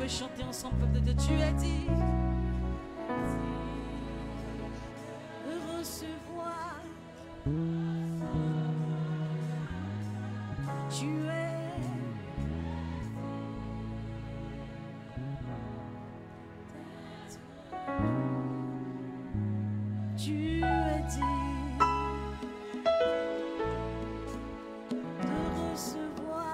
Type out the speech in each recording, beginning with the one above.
peux chanter ensemble, peuple de Dieu. Tu es dit de recevoir. Tu es dit de recevoir.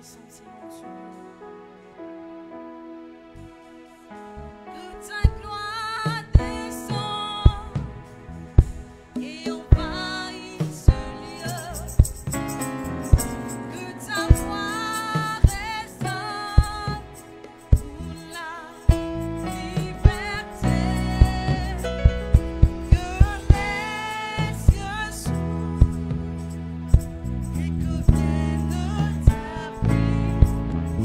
sentir, mon Dieu. Que ta gloire descende et envahisse ce lieu. Que ta voix résonne pour la liberté. Que les cieux s'ouvrent et que vienne ta pluie.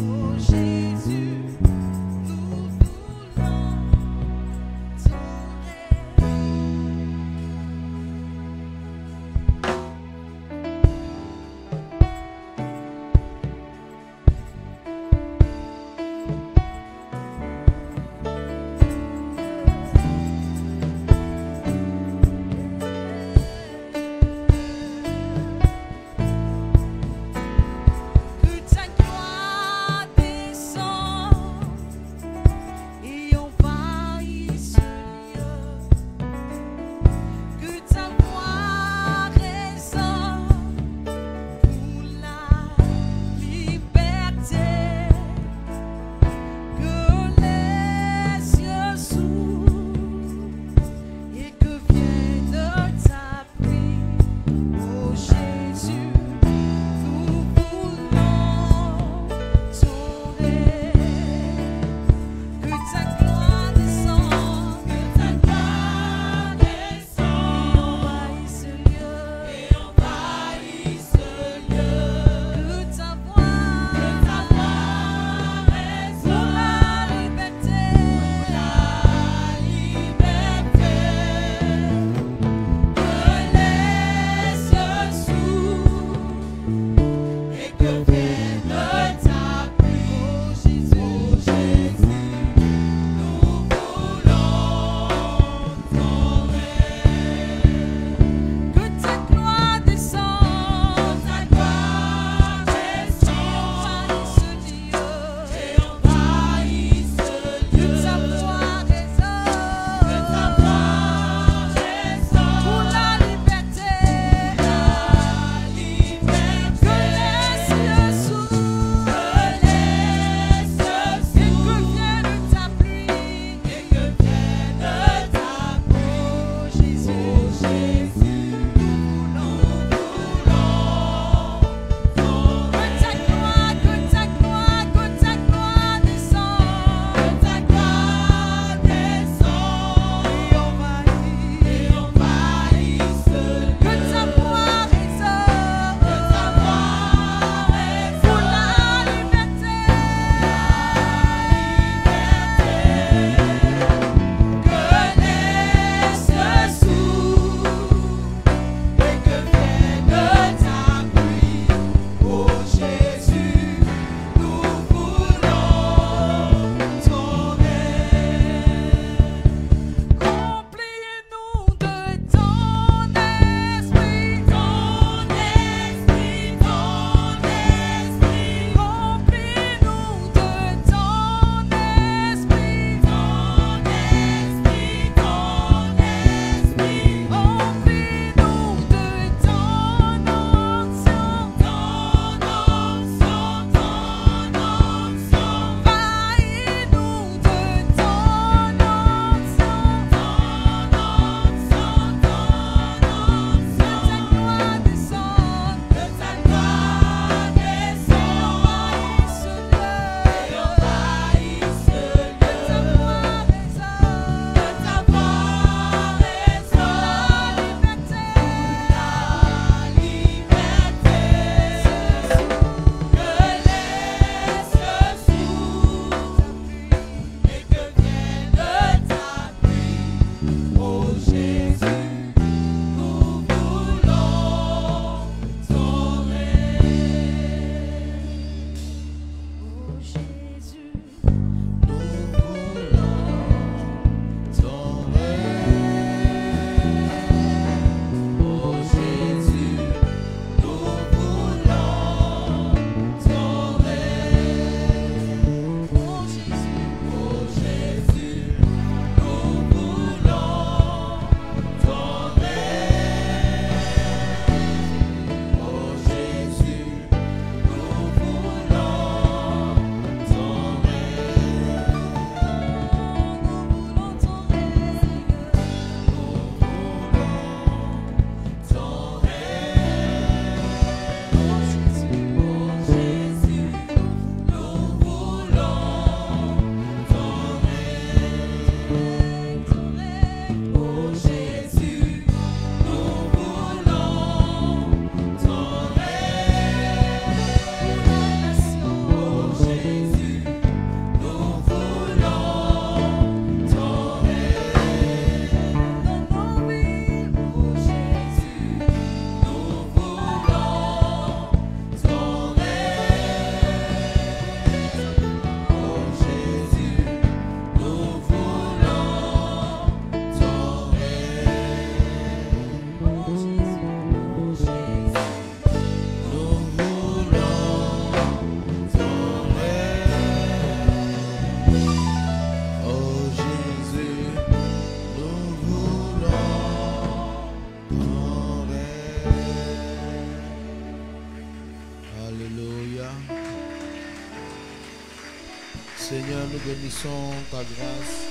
Seigneur, nous bénissons ta grâce,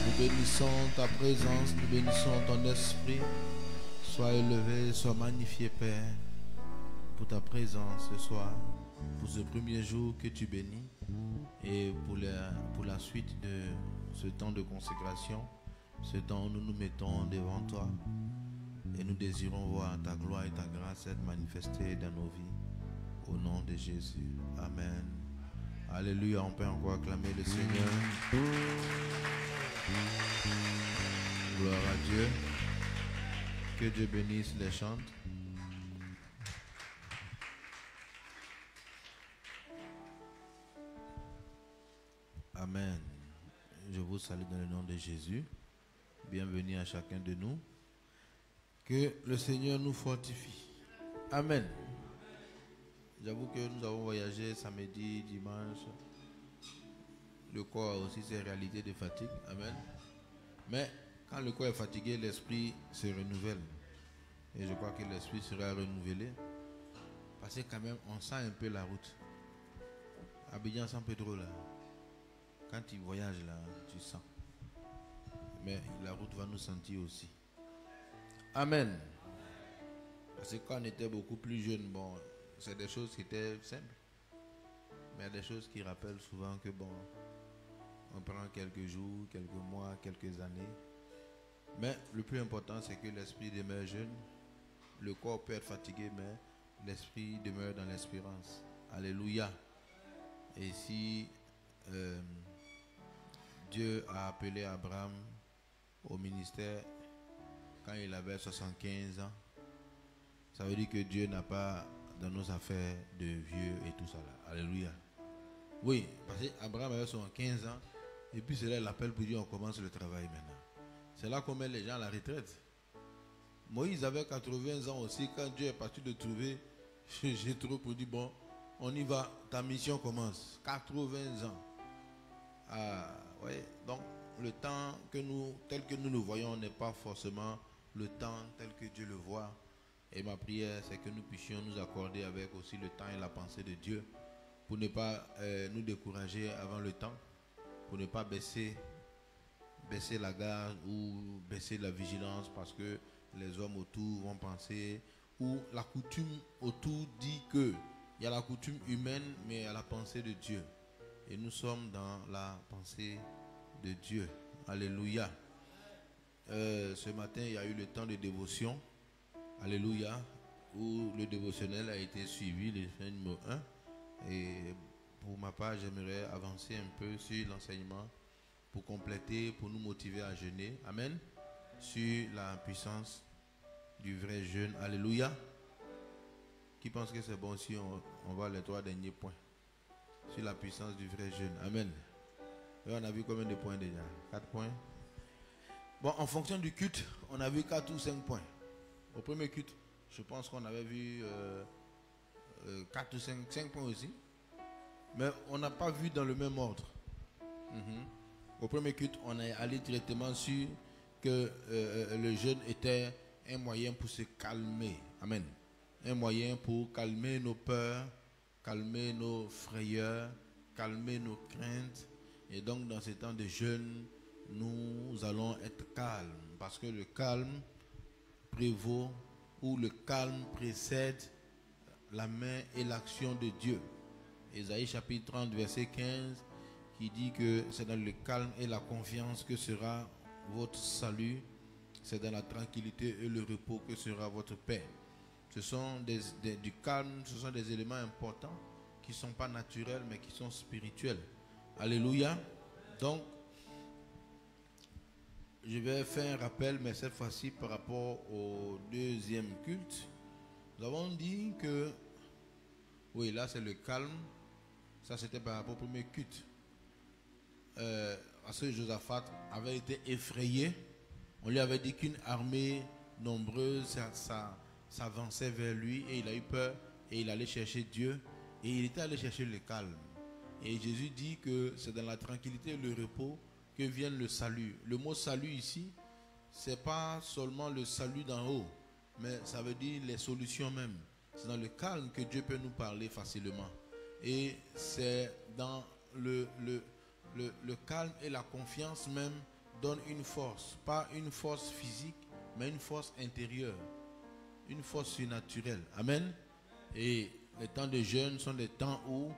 nous bénissons ta présence, nous bénissons ton esprit. Sois élevé, sois magnifié, Père, pour ta présence ce soir, pour ce premier jour que tu bénis et pour la suite de ce temps de consécration, ce temps où nous nous mettons devant toi et nous désirons voir ta gloire et ta grâce être manifestées dans nos vies. Au nom de Jésus. Amen. Alléluia, on peut encore acclamer le Seigneur. Gloire à Dieu. Que Dieu bénisse les chantes. Amen. Je vous salue dans le nom de Jésus. Bienvenue à chacun de nous. Que le Seigneur nous fortifie. Amen. J'avoue que nous avons voyagé samedi, dimanche. Le corps a aussi ses réalités de fatigue. Amen. Mais quand le corps est fatigué, l'esprit se renouvelle. Et je crois que l'esprit sera renouvelé. Parce que quand même, on sent un peu la route. Abidjan, San Pedro, là. Quand tu voyages, là, tu sens. Mais la route va nous sentir aussi. Amen. Parce que quand on était beaucoup plus jeunes, bon, c'est des choses qui étaient simples. Mais il y a des choses qui rappellent souvent que, bon, on prend quelques jours, quelques mois, quelques années. Mais le plus important, c'est que l'esprit demeure jeune. Le corps peut être fatigué, mais l'esprit demeure dans l'espérance. Alléluia. Et si Dieu a appelé Abraham au ministère quand il avait 75 ans, ça veut dire que Dieu n'a pas dans nos affaires de vieux et tout ça là. Alléluia. Oui, parce qu'Abraham avait 75 ans et puis c'est là l'appel pour dire on commence le travail maintenant. C'est là qu'on met les gens à la retraite. Moïse avait 80 ans aussi quand Dieu est parti de trouver Jéthro pour dire bon, on y va, ta mission commence. 80 ans. Ah, ouais, donc le temps que nous, tel que nous le voyons n'est pas forcément le temps tel que Dieu le voit. Et ma prière, c'est que nous puissions nous accorder avec aussi le temps et la pensée de Dieu pour ne pas nous décourager avant le temps, pour ne pas baisser la garde ou baisser la vigilance parce que les hommes autour vont penser, ou la coutume autour dit que il y a la coutume humaine, mais il y a la pensée de Dieu. Et nous sommes dans la pensée de Dieu. Alléluia. Ce matin, il y a eu le temps de dévotion. Alléluia. Où le dévotionnel a été suivi, le numéro 1. Et pour ma part, j'aimerais avancer un peu sur l'enseignement pour compléter, pour nous motiver à jeûner. Amen. Sur la puissance du vrai jeûne. Alléluia. Qui pense que c'est bon si on va les 3 derniers points sur la puissance du vrai jeûne. Amen. Et on a vu combien de points déjà? 4 points. Bon, en fonction du culte, on a vu 4 ou 5 points. Au premier culte, je pense qu'on avait vu 4 ou 5 points aussi. Mais on n'a pas vu dans le même ordre. Au premier culte, on est allé directement sur que le jeûne était un moyen pour se calmer. Amen. Un moyen pour calmer nos peurs, calmer nos frayeurs, calmer nos craintes. Et donc dans ces temps de jeûne, nous allons être calmes. Parce que le calme prévaut ou le calme précède la main et l'action de Dieu. Ésaïe chapitre 30 verset 15 qui dit que c'est dans le calme et la confiance que sera votre salut. C'est dans la tranquillité et le repos que sera votre paix. Ce sont du calme, ce sont des éléments importants qui ne sont pas naturels mais qui sont spirituels. Alléluia. Donc, je vais faire un rappel, mais cette fois-ci par rapport au deuxième culte. Nous avons dit que, oui, là c'est le calme. Ça c'était par rapport au premier culte. Parce que Josaphat avait été effrayé. On lui avait dit qu'une armée nombreuse s'avançait vers lui et il a eu peur et il allait chercher Dieu et il était allé chercher le calme. Et Jésus dit que c'est dans la tranquillité et le repos que vient le salut. Le mot salut ici, c'est pas seulement le salut d'en haut, mais ça veut dire les solutions même. C'est dans le calme que Dieu peut nous parler facilement. Et c'est dans le calme et la confiance même donnent une force. Pas une force physique, mais une force intérieure. Une force surnaturelle. Amen. Et les temps de jeûne sont des temps où,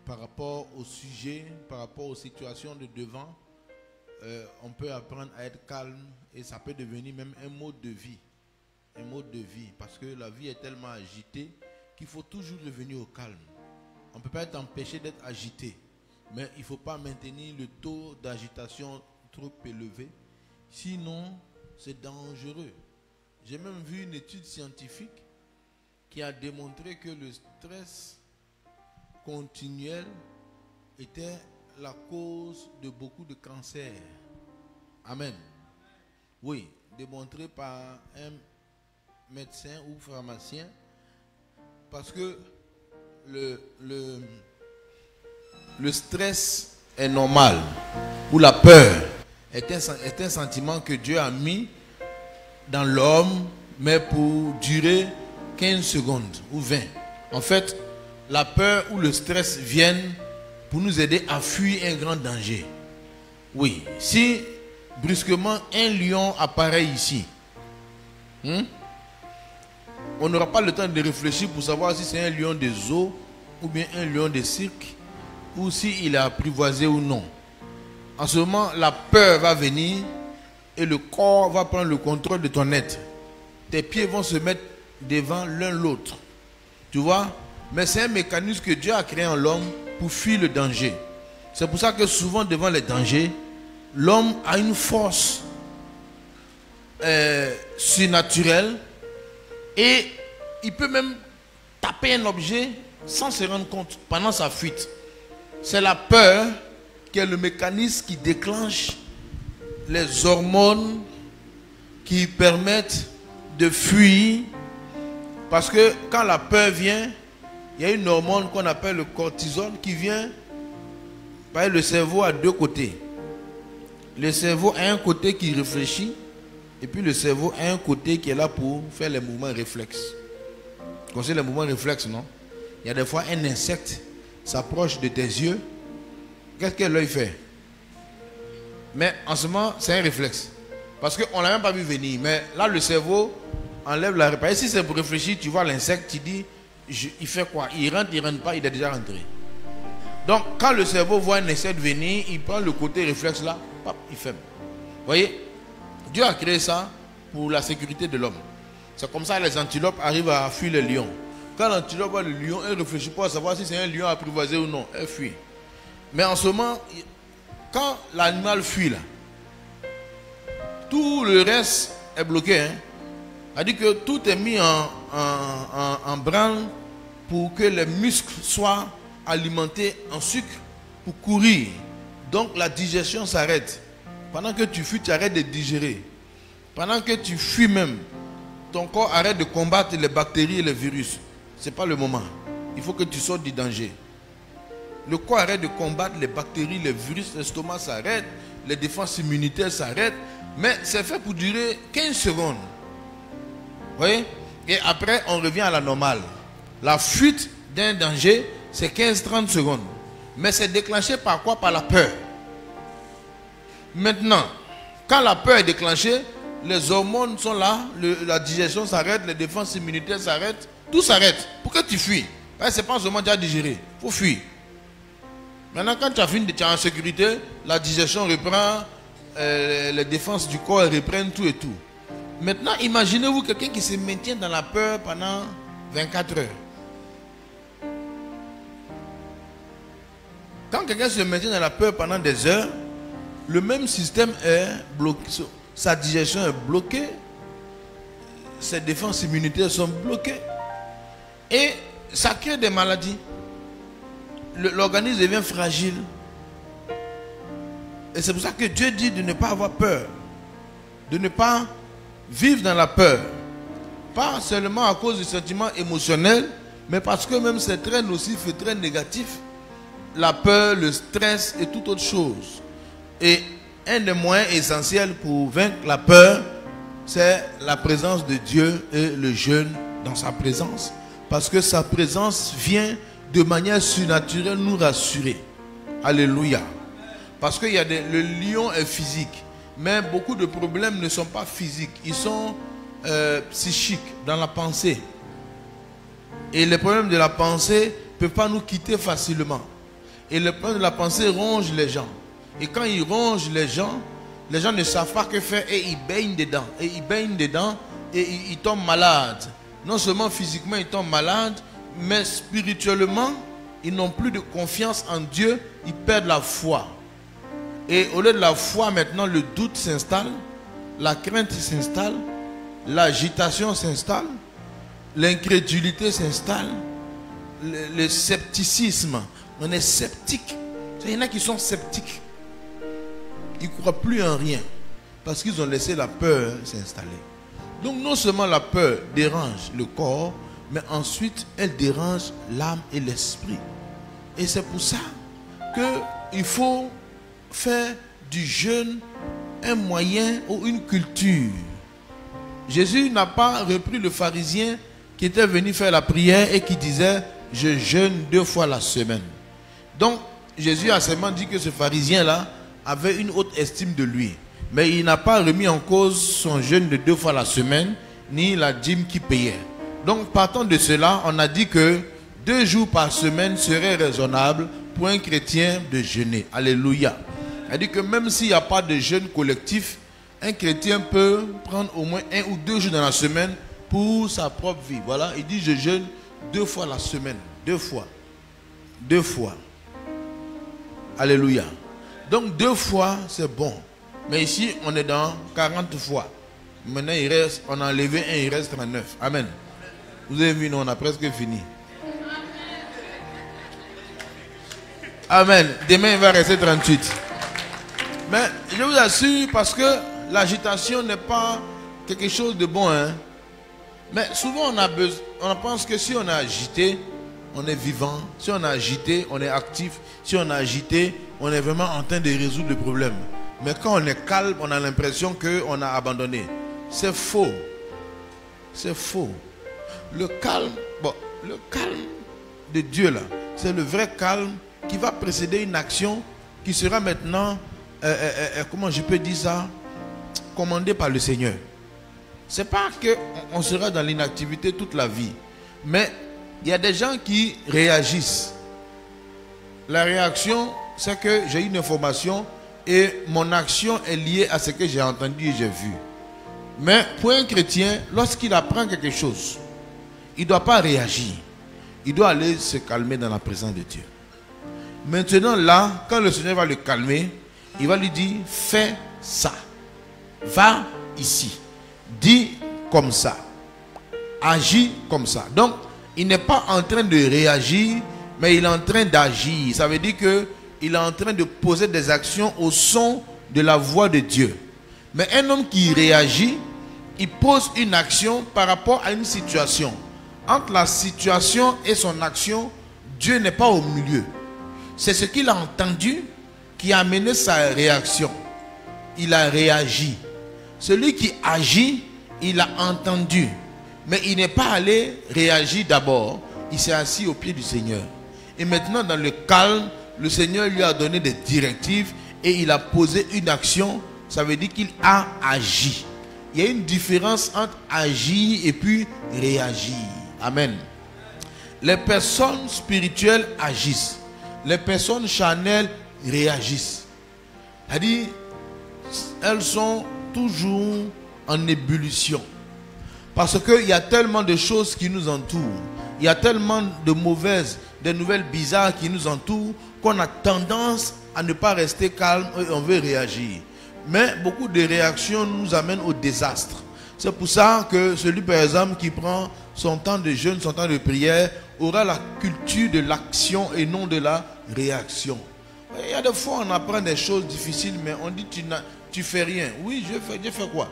par rapport au sujet, par rapport aux situations de devant, on peut apprendre à être calme et ça peut devenir même un mode de vie. Un mode de vie. Parce que la vie est tellement agitée qu'il faut toujours revenir au calme. On ne peut pas être empêché d'être agité. Mais il ne faut pas maintenir le taux d'agitation trop élevé. Sinon, c'est dangereux. J'ai même vu une étude scientifique qui a démontré que le stress continuel était la cause de beaucoup de cancers. Amen. Oui, démontré par un médecin ou pharmacien, parce que le stress est normal, ou la peur est un sentiment que Dieu a mis dans l'homme, mais pour durer 15 secondes ou 20. En fait, la peur ou le stress viennent pour nous aider à fuir un grand danger. Oui, si brusquement un lion apparaît ici, on n'aura pas le temps de réfléchir pour savoir si c'est un lion des zoos ou bien un lion de cirque, ou s'il est apprivoisé ou non. En ce moment, la peur va venir et le corps va prendre le contrôle de ton être. Tes pieds vont se mettre devant l'un l'autre. Tu vois? Mais c'est un mécanisme que Dieu a créé en l'homme pour fuir le danger. C'est pour ça que souvent devant les dangers, l'homme a une force surnaturelle et il peut même taper un objet sans se rendre compte pendant sa fuite. C'est la peur qui est le mécanisme qui déclenche les hormones qui permettent de fuir. Parce que quand la peur vient, il y a une hormone qu'on appelle le cortisol qui vient. Le cerveau a deux côtés. Le cerveau a un côté qui réfléchit et puis le cerveau a un côté qui est là pour faire les mouvements réflexes. Vous connaissez les mouvements réflexes, non? Il y a des fois un insecte s'approche de tes yeux. Qu'est-ce que l'œil fait? Mais en ce moment, c'est un réflexe. Parce qu'on ne l'a même pas vu venir. Mais là, le cerveau enlève la réparation. Si c'est pour réfléchir, tu vois l'insecte, tu dis, il fait quoi? Il rentre pas, il est déjà rentré. Donc, quand le cerveau voit un insecte venir, il prend le côté réflexe là, hop, il ferme. Vous voyez? Dieu a créé ça pour la sécurité de l'homme. C'est comme ça que les antilopes arrivent à fuir les lions. Quand l'antilope voit le lion, elle ne réfléchit pas à savoir si c'est un lion apprivoisé ou non. Elle fuit. Mais en ce moment, quand l'animal fuit là, tout le reste est bloqué. C'est-à-dire que tout est mis en branle pour que les muscles soient alimentés en sucre pour courir. Donc la digestion s'arrête. Pendant que tu fuis, tu arrêtes de digérer. Pendant que tu fuis même, ton corps arrête de combattre les bactéries et les virus. Ce n'est pas le moment. Il faut que tu sortes du danger. Le corps arrête de combattre les bactéries, les virus, l'estomac s'arrête, les défenses immunitaires s'arrêtent. Mais c'est fait pour durer 15 secondes. Vous voyez? Et après, on revient à la normale. La fuite d'un danger, c'est 15-30 secondes. Mais c'est déclenché par quoi? Par la peur. Maintenant, quand la peur est déclenchée, les hormones sont là, la digestion s'arrête, les défenses immunitaires s'arrêtent, tout s'arrête. Pourquoi tu fuis? Ce n'est pas seulement déjà digéré, il faut fuir. Maintenant, quand tu as fini, tu es en sécurité, la digestion reprend, les défenses du corps reprennent tout et tout. Maintenant, imaginez-vous quelqu'un qui se maintient dans la peur pendant 24 heures. Quand quelqu'un se maintient dans la peur pendant des heures, le même système est bloqué. Sa digestion est bloquée. Ses défenses immunitaires sont bloquées. Et ça crée des maladies. L'organisme devient fragile. Et c'est pour ça que Dieu dit de ne pas avoir peur. De ne pas vivre dans la peur. Pas seulement à cause du sentiment émotionnel, mais parce que même c'est très nocif et très négatif. La peur, le stress et toute autre chose. Et un des moyens essentiels pour vaincre la peur, c'est la présence de Dieu et le jeûne dans sa présence. Parce que sa présence vient de manière surnaturelle nous rassurer. Alléluia. Parce que le lion est physique. Mais beaucoup de problèmes ne sont pas physiques. Ils sont psychiques, dans la pensée. Et les problèmes de la pensée ne peuvent pas nous quitter facilement. Et les problèmes de la pensée rongent les gens. Et quand ils rongent les gens ne savent pas que faire et ils baignent dedans. Et ils baignent dedans et ils tombent malades. Non seulement physiquement ils tombent malades, mais spirituellement, ils n'ont plus de confiance en Dieu, ils perdent la foi. Et au lieu de la foi, maintenant, le doute s'installe, la crainte s'installe, l'agitation s'installe, l'incrédulité s'installe, le scepticisme. On est sceptique. Il y en a qui sont sceptiques. Ils ne croient plus en rien parce qu'ils ont laissé la peur s'installer. Donc non seulement la peur dérange le corps, mais ensuite elle dérange l'âme et l'esprit. Et c'est pour ça qu'il faut faire du jeûne un moyen ou une culture. Jésus n'a pas repris le pharisien qui était venu faire la prière et qui disait « Je jeûne 2 fois la semaine ». Donc Jésus a seulement dit que ce pharisien-là avait une haute estime de lui. Mais il n'a pas remis en cause son jeûne de 2 fois la semaine, ni la dîme qu'il payait. Donc partant de cela, on a dit que 2 jours par semaine serait raisonnable pour un chrétien de jeûner. Alléluia. C'est-à-dire que même s'il n'y a pas de jeûne collectif, un chrétien peut prendre au moins 1 ou 2 jours dans la semaine pour sa propre vie. Voilà, il dit je jeûne 2 fois la semaine. 2 fois. 2 fois. Alléluia. Donc 2 fois, c'est bon. Mais ici, on est dans 40 fois. Maintenant, on a enlevé 1, il reste 39. Amen. Vous avez vu, nous, on a presque fini. Amen. Demain, il va rester 38. Mais je vous assure, parce que l'agitation n'est pas quelque chose de bon. Hein? Mais souvent, on pense que si on est agité, on est vivant. Si on est agité, on est actif. Si on est agité, on est vraiment en train de résoudre le problème. Mais quand on est calme, on a l'impression qu'on a abandonné. C'est faux. C'est faux. Le calme de Dieu là, c'est le vrai calme qui va précéder une action qui sera maintenant, comment je peux dire ça, commandée par le Seigneur. C'est pas qu'on sera dans l'inactivité toute la vie. Mais il y a des gens qui réagissent. La réaction, c'est que j'ai une information et mon action est liée à ce que j'ai entendu et j'ai vu. Mais pour un chrétien, lorsqu'il apprend quelque chose, il ne doit pas réagir. Il doit aller se calmer dans la présence de Dieu. Maintenant là, quand le Seigneur va le calmer, il va lui dire, fais ça. Va ici. Dis comme ça. Agis comme ça. Donc, il n'est pas en train de réagir, mais il est en train d'agir. Ça veut dire qu'il est en train de poser des actions au son de la voix de Dieu. Mais un homme qui réagit, il pose une action par rapport à une situation. Entre la situation et son action, Dieu n'est pas au milieu. C'est ce qu'il a entendu qui a amené sa réaction. Il a réagi. Celui qui agit, il a entendu. Mais il n'est pas allé réagir d'abord. Il s'est assis au pied du Seigneur. Et maintenant, dans le calme, le Seigneur lui a donné des directives et il a posé une action. Ça veut dire qu'il a agi. Il y a une différence entre agir et puis réagir. Amen. Les personnes spirituelles agissent. Les personnes charnelles réagissent. C'est-à-dire, elles sont toujours en ébullition. Parce qu'il y a tellement de choses qui nous entourent. Il y a tellement de mauvaises, de nouvelles bizarres qui nous entourent qu'on a tendance à ne pas rester calme et on veut réagir. Mais beaucoup de réactions nous amènent au désastre. C'est pour ça que celui, par exemple, qui prend son temps de jeûne, son temps de prière, aura la culture de l'action et non de la réaction. Il y a des fois, on apprend des choses difficiles, mais on dit tu fais rien. Oui, je fais quoi?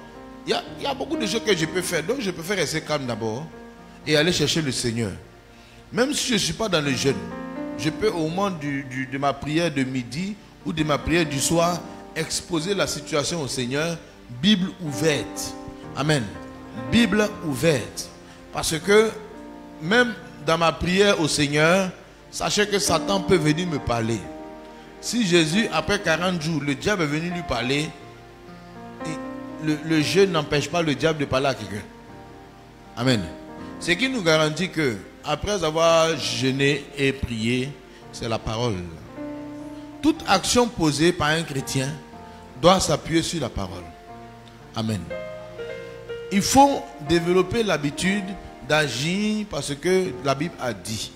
Il y a beaucoup de choses que je peux faire. Donc, je préfère rester calme d'abord et aller chercher le Seigneur. Même si je ne suis pas dans le jeûne, je peux au moment de ma prière de midi ou de ma prière du soir exposer la situation au Seigneur, Bible ouverte. Amen. Bible ouverte. Parce que même dans ma prière au Seigneur, sachez que Satan peut venir me parler. Si Jésus, après 40 jours, le diable est venu lui parler, le jeûne n'empêche pas le diable de parler à quelqu'un. Amen. Ce qui nous garantit que, après avoir jeûné et prié, c'est la parole. Toute action posée par un chrétien doit s'appuyer sur la parole. Amen. Il faut développer l'habitude d'agir parce que la Bible a dit.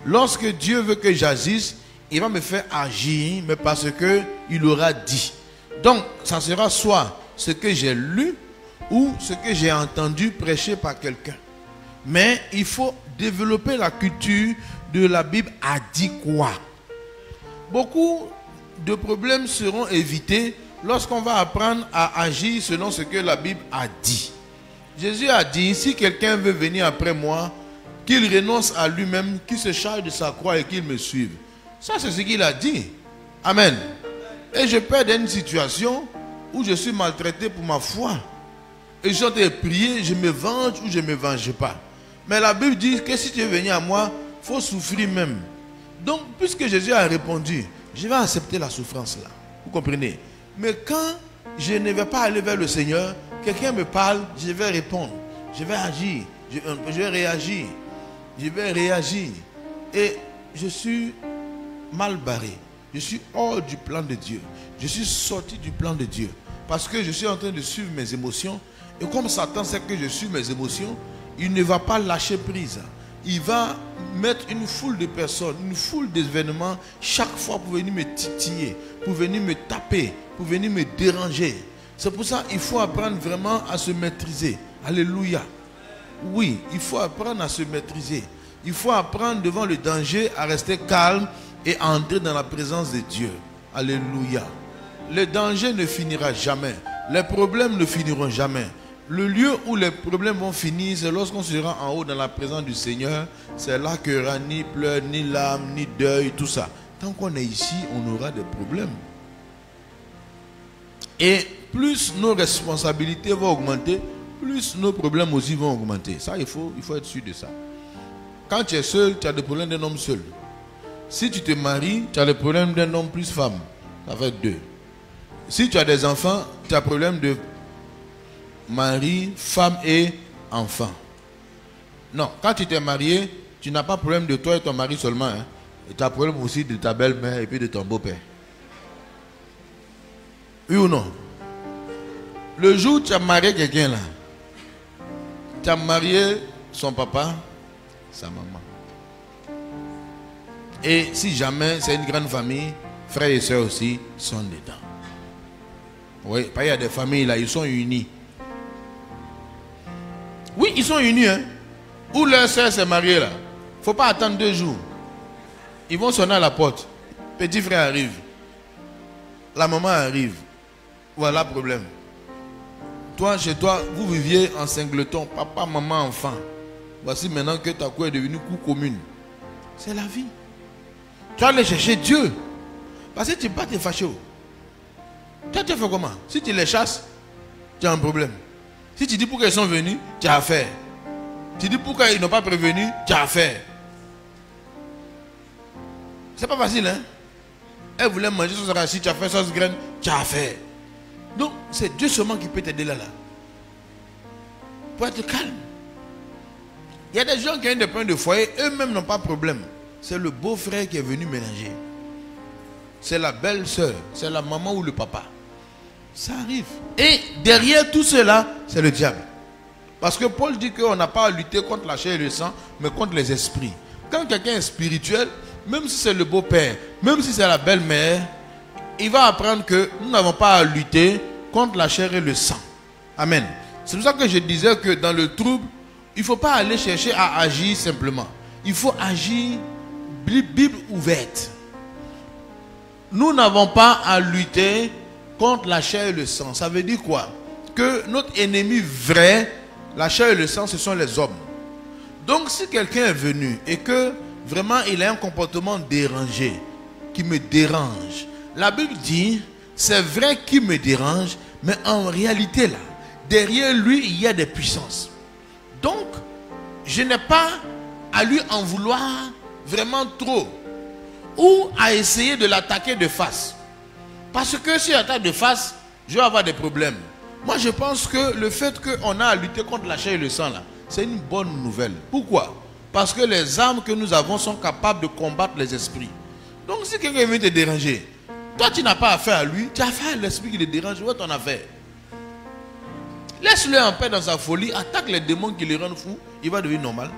Lorsque Dieu veut que j'agisse, il va me faire agir, mais parce qu'il aura dit. Donc, ça sera soit ce que j'ai lu ou ce que j'ai entendu prêcher par quelqu'un. Mais il faut développer la culture de la Bible a dit quoi. Beaucoup de problèmes seront évités lorsqu'on va apprendre à agir selon ce que la Bible a dit. Jésus a dit, si quelqu'un veut venir après moi, qu'il renonce à lui-même, qu'il se charge de sa croix et qu'il me suive. Ça, c'est ce qu'il a dit. Amen. Et je perds une situation où je suis maltraité pour ma foi. Et je suis en train de prier, je me venge ou je ne me venge pas. Mais la Bible dit que si tu veux venir à moi, il faut souffrir même. Donc, puisque Jésus a répondu, je vais accepter la souffrance là. Vous comprenez? Mais quand je ne vais pas aller vers le Seigneur, quelqu'un me parle, je vais répondre. Je vais agir. Je vais réagir. Je vais réagir. Et je suis mal barré. Je suis hors du plan de Dieu. Je suis sorti du plan de Dieu. Parce que je suis en train de suivre mes émotions. Et comme Satan sait que je suis mes émotions, il ne va pas lâcher prise. Il va mettre une foule de personnes, une foule d'événements chaque fois pour venir me titiller, pour venir me taper, pour venir me déranger. C'est pour ça qu'il faut apprendre vraiment à se maîtriser. Alléluia. Oui, il faut apprendre à se maîtriser. Il faut apprendre devant le danger à rester calme et à entrer dans la présence de Dieu. Alléluia. Le danger ne finira jamais. Les problèmes ne finiront jamais. Le lieu où les problèmes vont finir, c'est lorsqu'on sera en haut dans la présence du Seigneur. C'est là qu'il n'y aura ni pleurs, ni larmes, ni deuil, tout ça. Tant qu'on est ici, on aura des problèmes. Et plus nos responsabilités vont augmenter, plus nos problèmes aussi vont augmenter. Ça, il faut être sûr de ça. Quand tu es seul, tu as des problèmes d'un homme seul. Si tu te maries, tu as des problèmes d'un homme plus femme. Ça fait 2. Si tu as des enfants, tu as des problèmes de mari, femme et enfant. Non, quand tu t'es marié, tu n'as pas de problème de toi et ton mari seulement. Hein. Et tu as problème aussi de ta belle-mère et puis de ton beau-père. Oui ou non? Le jour où tu as marié quelqu'un là, tu as marié son papa, sa maman. Et si jamais c'est une grande famille, frères et sœurs aussi sont dedans. Oui, il y a des familles là, ils sont unis. Oui, ils sont unis. Hein. Où leur sœur s'est mariée là. Il ne faut pas attendre 2 jours. Ils vont sonner à la porte. Petit frère arrive. La maman arrive. Voilà le problème. Toi, chez toi, vous viviez en singleton. Papa, maman, enfant. Voici maintenant que ta cour est devenue cour commune. C'est la vie. Tu vas aller chercher Dieu. Parce que tu ne peux pas te fâcher. Toi, tu fais comment? Si tu les chasses, tu as un problème. Si tu dis pourquoi ils sont venus, tu as affaire. Tu dis pourquoi ils n'ont pas prévenu, tu as affaire. C'est pas facile, hein? Elle voulait manger sauce racine, tu as fait sauce graine, tu as affaire. Donc, c'est Dieu seulement qui peut t'aider là. Pour être calme. Il y a des gens qui ont des problèmes de foyer, eux-mêmes n'ont pas de problème. C'est le beau-frère qui est venu mélanger. C'est la belle-sœur, c'est la maman ou le papa. Ça arrive. Et derrière tout cela, c'est le diable. Parce que Paul dit qu'on n'a pas à lutter contre la chair et le sang, mais contre les esprits. Quand quelqu'un est spirituel, même si c'est le beau-père, même si c'est la belle-mère, il va apprendre que nous n'avons pas à lutter contre la chair et le sang. Amen. C'est pour ça que je disais que dans le trouble, il ne faut pas aller chercher à agir simplement. Il faut agir Bible ouverte. Nous n'avons pas à lutter contre la chair et le sang. Ça veut dire quoi? Que notre ennemi vrai, la chair et le sang, ce sont les hommes. Donc si quelqu'un est venu et que vraiment il a un comportement dérangé, qui me dérange, la Bible dit, c'est vrai qu'il me dérange, mais en réalité là, derrière lui, il y a des puissances. Donc, je n'ai pas à lui en vouloir vraiment trop. ou à essayer de l'attaquer de face. Parce que si j'attaque de face, je vais avoir des problèmes. Moi, je pense que le fait qu'on a à lutter contre la chair et le sang, là, c'est une bonne nouvelle. Pourquoi? Parce que les armes que nous avons sont capables de combattre les esprits. Donc, si quelqu'un vient te déranger, toi, tu n'as pas affaire à lui, tu as affaire à l'esprit qui le dérange. Où est ton affaire? Laisse-le en paix dans sa folie, attaque les démons qui le rendent fou, il va devenir normal.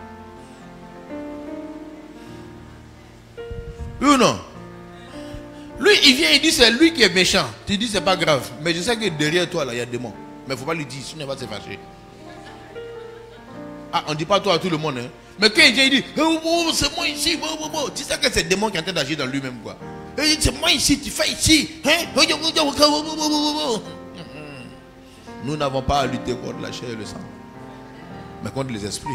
Oui ou non? Lui, il vient, il dit c'est lui qui est méchant. Tu dis c'est pas grave. Mais je sais que derrière toi, là, il y a des démons. Mais il ne faut pas lui dire, sinon il va se fâcher. Ah, on ne dit pas toi à tout le monde. Hein. Mais quand il vient, il dit, oh, c'est moi ici. Tu sais que c'est le démon qui est en train d'agir dans lui-même. Quoi. C'est moi ici, tu fais ici. Hein? Nous n'avons pas à lutter contre la chair et le sang. Mais contre les esprits.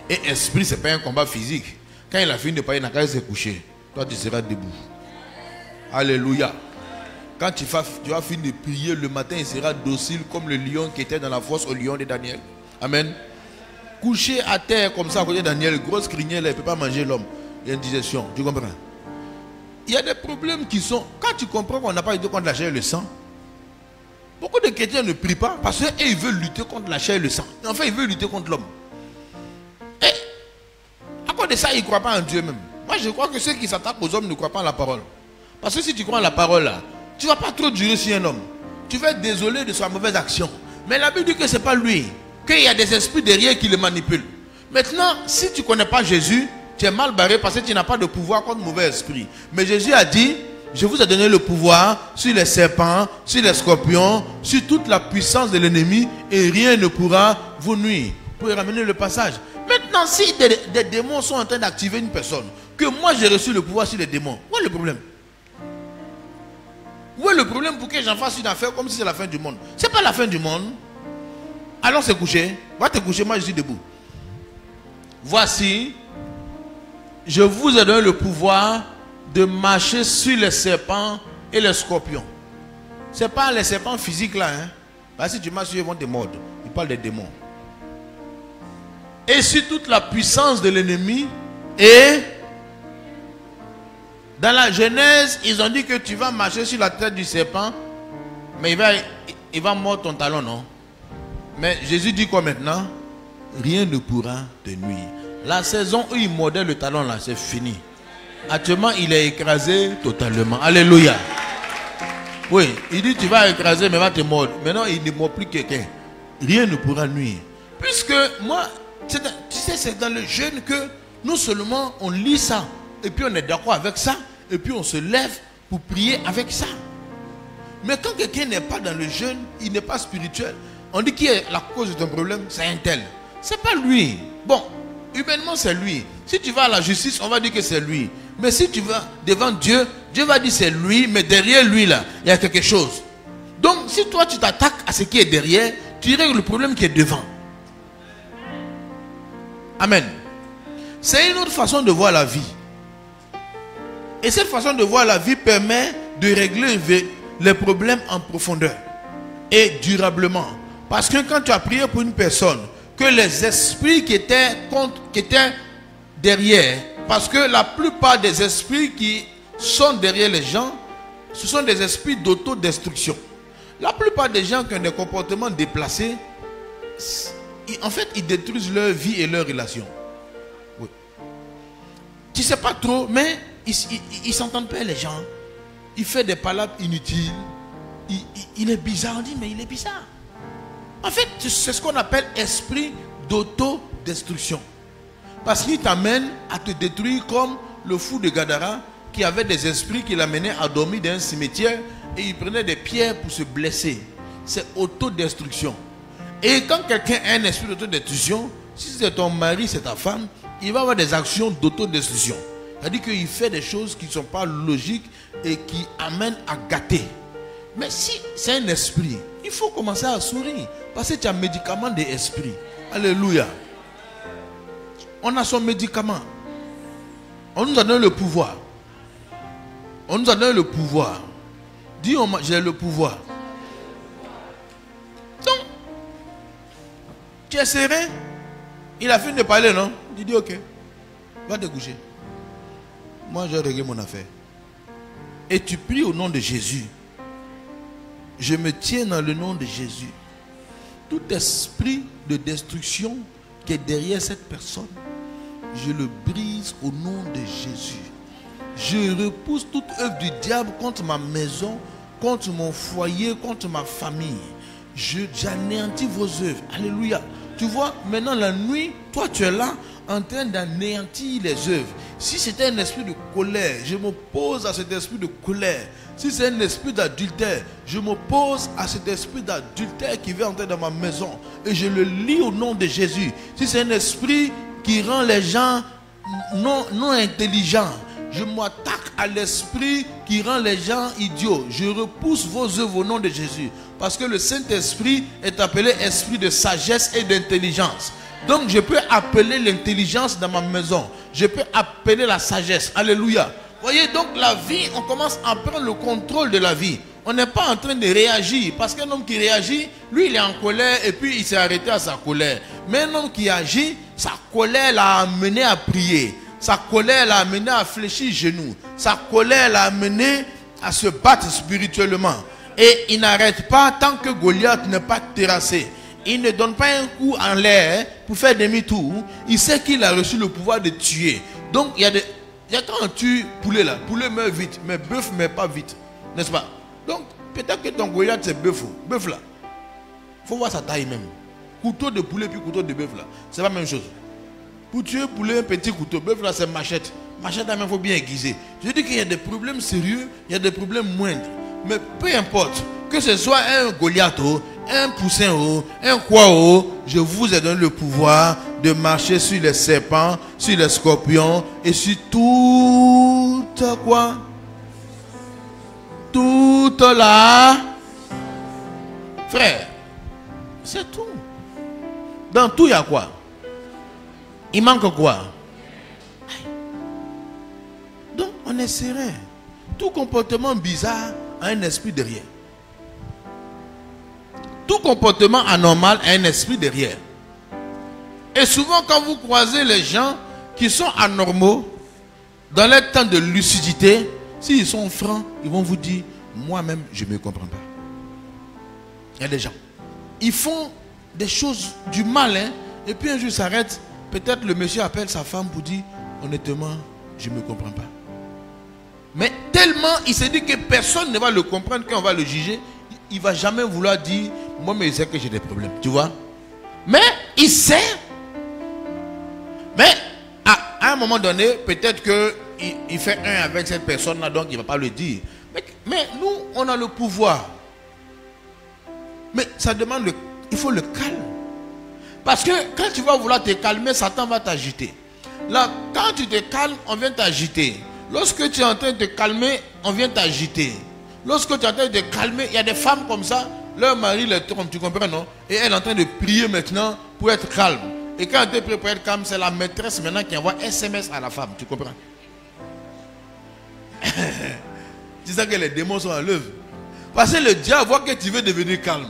Et esprit, ce n'est pas un combat physique. Quand il a fini de parler, il n'a qu'à se coucher. Toi, tu seras debout. Alléluia. Quand tu vas finir de prier le matin, il sera docile comme le lion qui était dans la fosse au lion de Daniel. Amen. Couché à terre comme ça à côté de Daniel, grosse crinière, il ne peut pas manger l'homme. Il y a une digestion. Tu comprends? Il y a des problèmes qui sont... Quand tu comprends qu'on n'a pas lutté contre la chair et le sang, beaucoup de chrétiens ne prient pas parce qu'ils veulent lutter contre la chair et le sang. Enfin, ils veulent lutter contre l'homme. Et à cause de ça, ils ne croient pas en Dieu même. Moi, je crois que ceux qui s'attaquent aux hommes ne croient pas en la parole. Parce que si tu crois en la parole là, tu ne vas pas trop durer sur un homme. Tu vas être désolé de sa mauvaise action. Mais la Bible dit que ce n'est pas lui. Qu'il y a des esprits derrière qui le manipulent. Maintenant, si tu ne connais pas Jésus, tu es mal barré parce que tu n'as pas de pouvoir contre mauvais esprit. Mais Jésus a dit, je vous ai donné le pouvoir sur les serpents, sur les scorpions, sur toute la puissance de l'ennemi et rien ne pourra vous nuire. Vous pouvez ramener le passage. Maintenant, si des démons sont en train d'activer une personne, que moi j'ai reçu le pouvoir sur les démons, où est le problème? Où est le problème pour que j'en fasse une affaire comme si c'est la fin du monde? Ce n'est pas la fin du monde. Allons se coucher. Va te coucher, moi je suis debout. Voici, je vous ai donné le pouvoir de marcher sur les serpents et les scorpions. Ce n'est pas les serpents physiques là. Hein? Parce que si tu marches sur eux, ils vont te mordre. Il parle des démons. Et sur toute la puissance de l'ennemi. Et dans la Genèse, ils ont dit que tu vas marcher sur la tête du serpent. Mais il va mordre ton talon, non? Mais Jésus dit quoi maintenant? Rien ne pourra te nuire. La saison où il mordait le talon là, c'est fini. Actuellement, il est écrasé totalement. Alléluia. Oui, il dit tu vas écraser, mais va te mordre. Maintenant, il ne mord plus quelqu'un. Rien ne pourra nuire. Puisque moi, tu sais, c'est dans le jeûne que nous seulement on lit ça. Et puis on est d'accord avec ça. Et puis on se lève pour prier avec ça. Mais quand quelqu'un n'est pas dans le jeûne, il n'est pas spirituel. On dit qui est la cause de ton problème, c'est un tel. C'est pas lui. Bon, humainement c'est lui. Si tu vas à la justice, on va dire que c'est lui. Mais si tu vas devant Dieu, Dieu va dire c'est lui, mais derrière lui là, il y a quelque chose. Donc si toi tu t'attaques à ce qui est derrière, tu règles le problème qui est devant. Amen. C'est une autre façon de voir la vie. Et cette façon de voir la vie permet de régler les problèmes en profondeur et durablement. Parce que quand tu as prié pour une personne, que les esprits qui étaient derrière, parce que la plupart des esprits qui sont derrière les gens, ce sont des esprits d'autodestruction. La plupart des gens qui ont des comportements déplacés, en fait, ils détruisent leur vie et leurs relations. Oui. Tu ne sais pas trop, mais ils ne s'entendent pas les gens. Il fait des palabres inutiles. Il est bizarre, on dit, mais il est bizarre. En fait, c'est ce qu'on appelle esprit d'autodestruction. Parce qu'il t'amène à te détruire comme le fou de Gadara qui avait des esprits qui l'amenaient à dormir dans un cimetière et il prenait des pierres pour se blesser. C'est autodestruction. Et quand quelqu'un a un esprit d'autodestruction, si c'est ton mari, c'est ta femme, il va avoir des actions d'autodestruction. C'est-à-dire qu'il fait des choses qui ne sont pas logiques et qui amènent à gâter. Mais si c'est un esprit, il faut commencer à sourire. Parce que tu as un médicament de l'esprit. Alléluia. On a son médicament. On nous a donné le pouvoir. On nous a donné le pouvoir. Dis, j'ai le pouvoir. Donc, tu es serein. Il a fini de parler, non? Tu dis, ok, va te coucher. moi j'ai réglé mon affaire. Et tu pries au nom de Jésus. Je me tiens dans le nom de Jésus. Tout esprit de destruction qui est derrière cette personne, je le brise au nom de Jésus. Je repousse toute œuvre du diable contre ma maison, contre mon foyer, contre ma famille. J'anéantis vos œuvres. Alléluia. Tu vois, maintenant la nuit, toi tu es là en train d'anéantir les œuvres. Si c'était un esprit de colère, je m'oppose à cet esprit de colère. Si c'est un esprit d'adultère, je m'oppose à cet esprit d'adultère qui vient entrer dans ma maison. Et je le lis au nom de Jésus. Si c'est un esprit qui rend les gens non intelligents, je m'attaque à l'esprit qui rend les gens idiots. Je repousse vos œuvres au nom de Jésus. Parce que le Saint-Esprit est appelé esprit de sagesse et d'intelligence. Donc je peux appeler l'intelligence dans ma maison. Je peux appeler la sagesse. Alléluia. Voyez, donc la vie, on commence à prendre le contrôle de la vie. On n'est pas en train de réagir. Parce qu'un homme qui réagit, lui il est en colère et puis il s'est arrêté à sa colère. Mais un homme qui agit, sa colère l'a amené à prier. Sa colère l'a amené à fléchir les genoux. Sa colère l'a amené à se battre spirituellement. Et il n'arrête pas tant que Goliath n'est pas terrassé. Il ne donne pas un coup en l'air pour faire demi-tour. Il sait qu'il a reçu le pouvoir de tuer. Donc il y a quand on tue poulet là, poulet meurt vite, mais bœuf ne meurt pas vite. N'est-ce pas? Donc peut-être que ton Goliath c'est bœuf. Bœuf là. Il faut voir sa taille même. Couteau de poulet puis couteau de bœuf là. C'est pas la même chose. Pour tuer poulet, un petit couteau. Bœuf là c'est machette. Machette là même il faut bien aiguiser. Je dis qu'il y a des problèmes sérieux, il y a des problèmes moindres. Mais peu importe, que ce soit un Goliath, un poussin, un quoi, je vous ai donné le pouvoir de marcher sur les serpents, sur les scorpions et sur toute quoi? Toute la... Frère, c'est tout. Dans tout, il y a quoi? Il manque quoi? Donc, on est serein. Tout comportement bizarre a un esprit derrière. Tout comportement anormal a un esprit derrière. Et souvent quand vous croisez les gens qui sont anormaux, dans leur temps de lucidité, s'ils sont francs, ils vont vous dire, moi-même je ne me comprends pas. Il y a des gens, ils font des choses du mal, hein, et puis un jour ils s'arrêtent, peut-être le monsieur appelle sa femme pour dire, honnêtement, je ne me comprends pas. Mais tellement il s'est dit que personne ne va le comprendre, qu'on va le juger, il ne va jamais vouloir dire, moi mais je sais que j'ai des problèmes, tu vois. Mais il sait. Mais à un moment donné, peut-être qu'il fait un avec cette personne-là, donc il ne va pas le dire. Mais nous, on a le pouvoir. Mais ça demande, il faut le calme. Parce que quand tu vas vouloir te calmer, Satan va t'agiter. Là, quand tu te calmes, on vient t'agiter. Lorsque tu es en train de te calmer, on vient t'agiter. Lorsque tu es en train de te calmer, il y a des femmes comme ça, leur mari les trompe, tu comprends, non? Et elle est en train de prier maintenant pour être calme. Et quand elle est prête pour être calme, c'est la maîtresse maintenant qui envoie SMS à la femme, tu comprends? Tu sais que les démons sont à l'œuvre. Parce que le diable voit que tu veux devenir calme.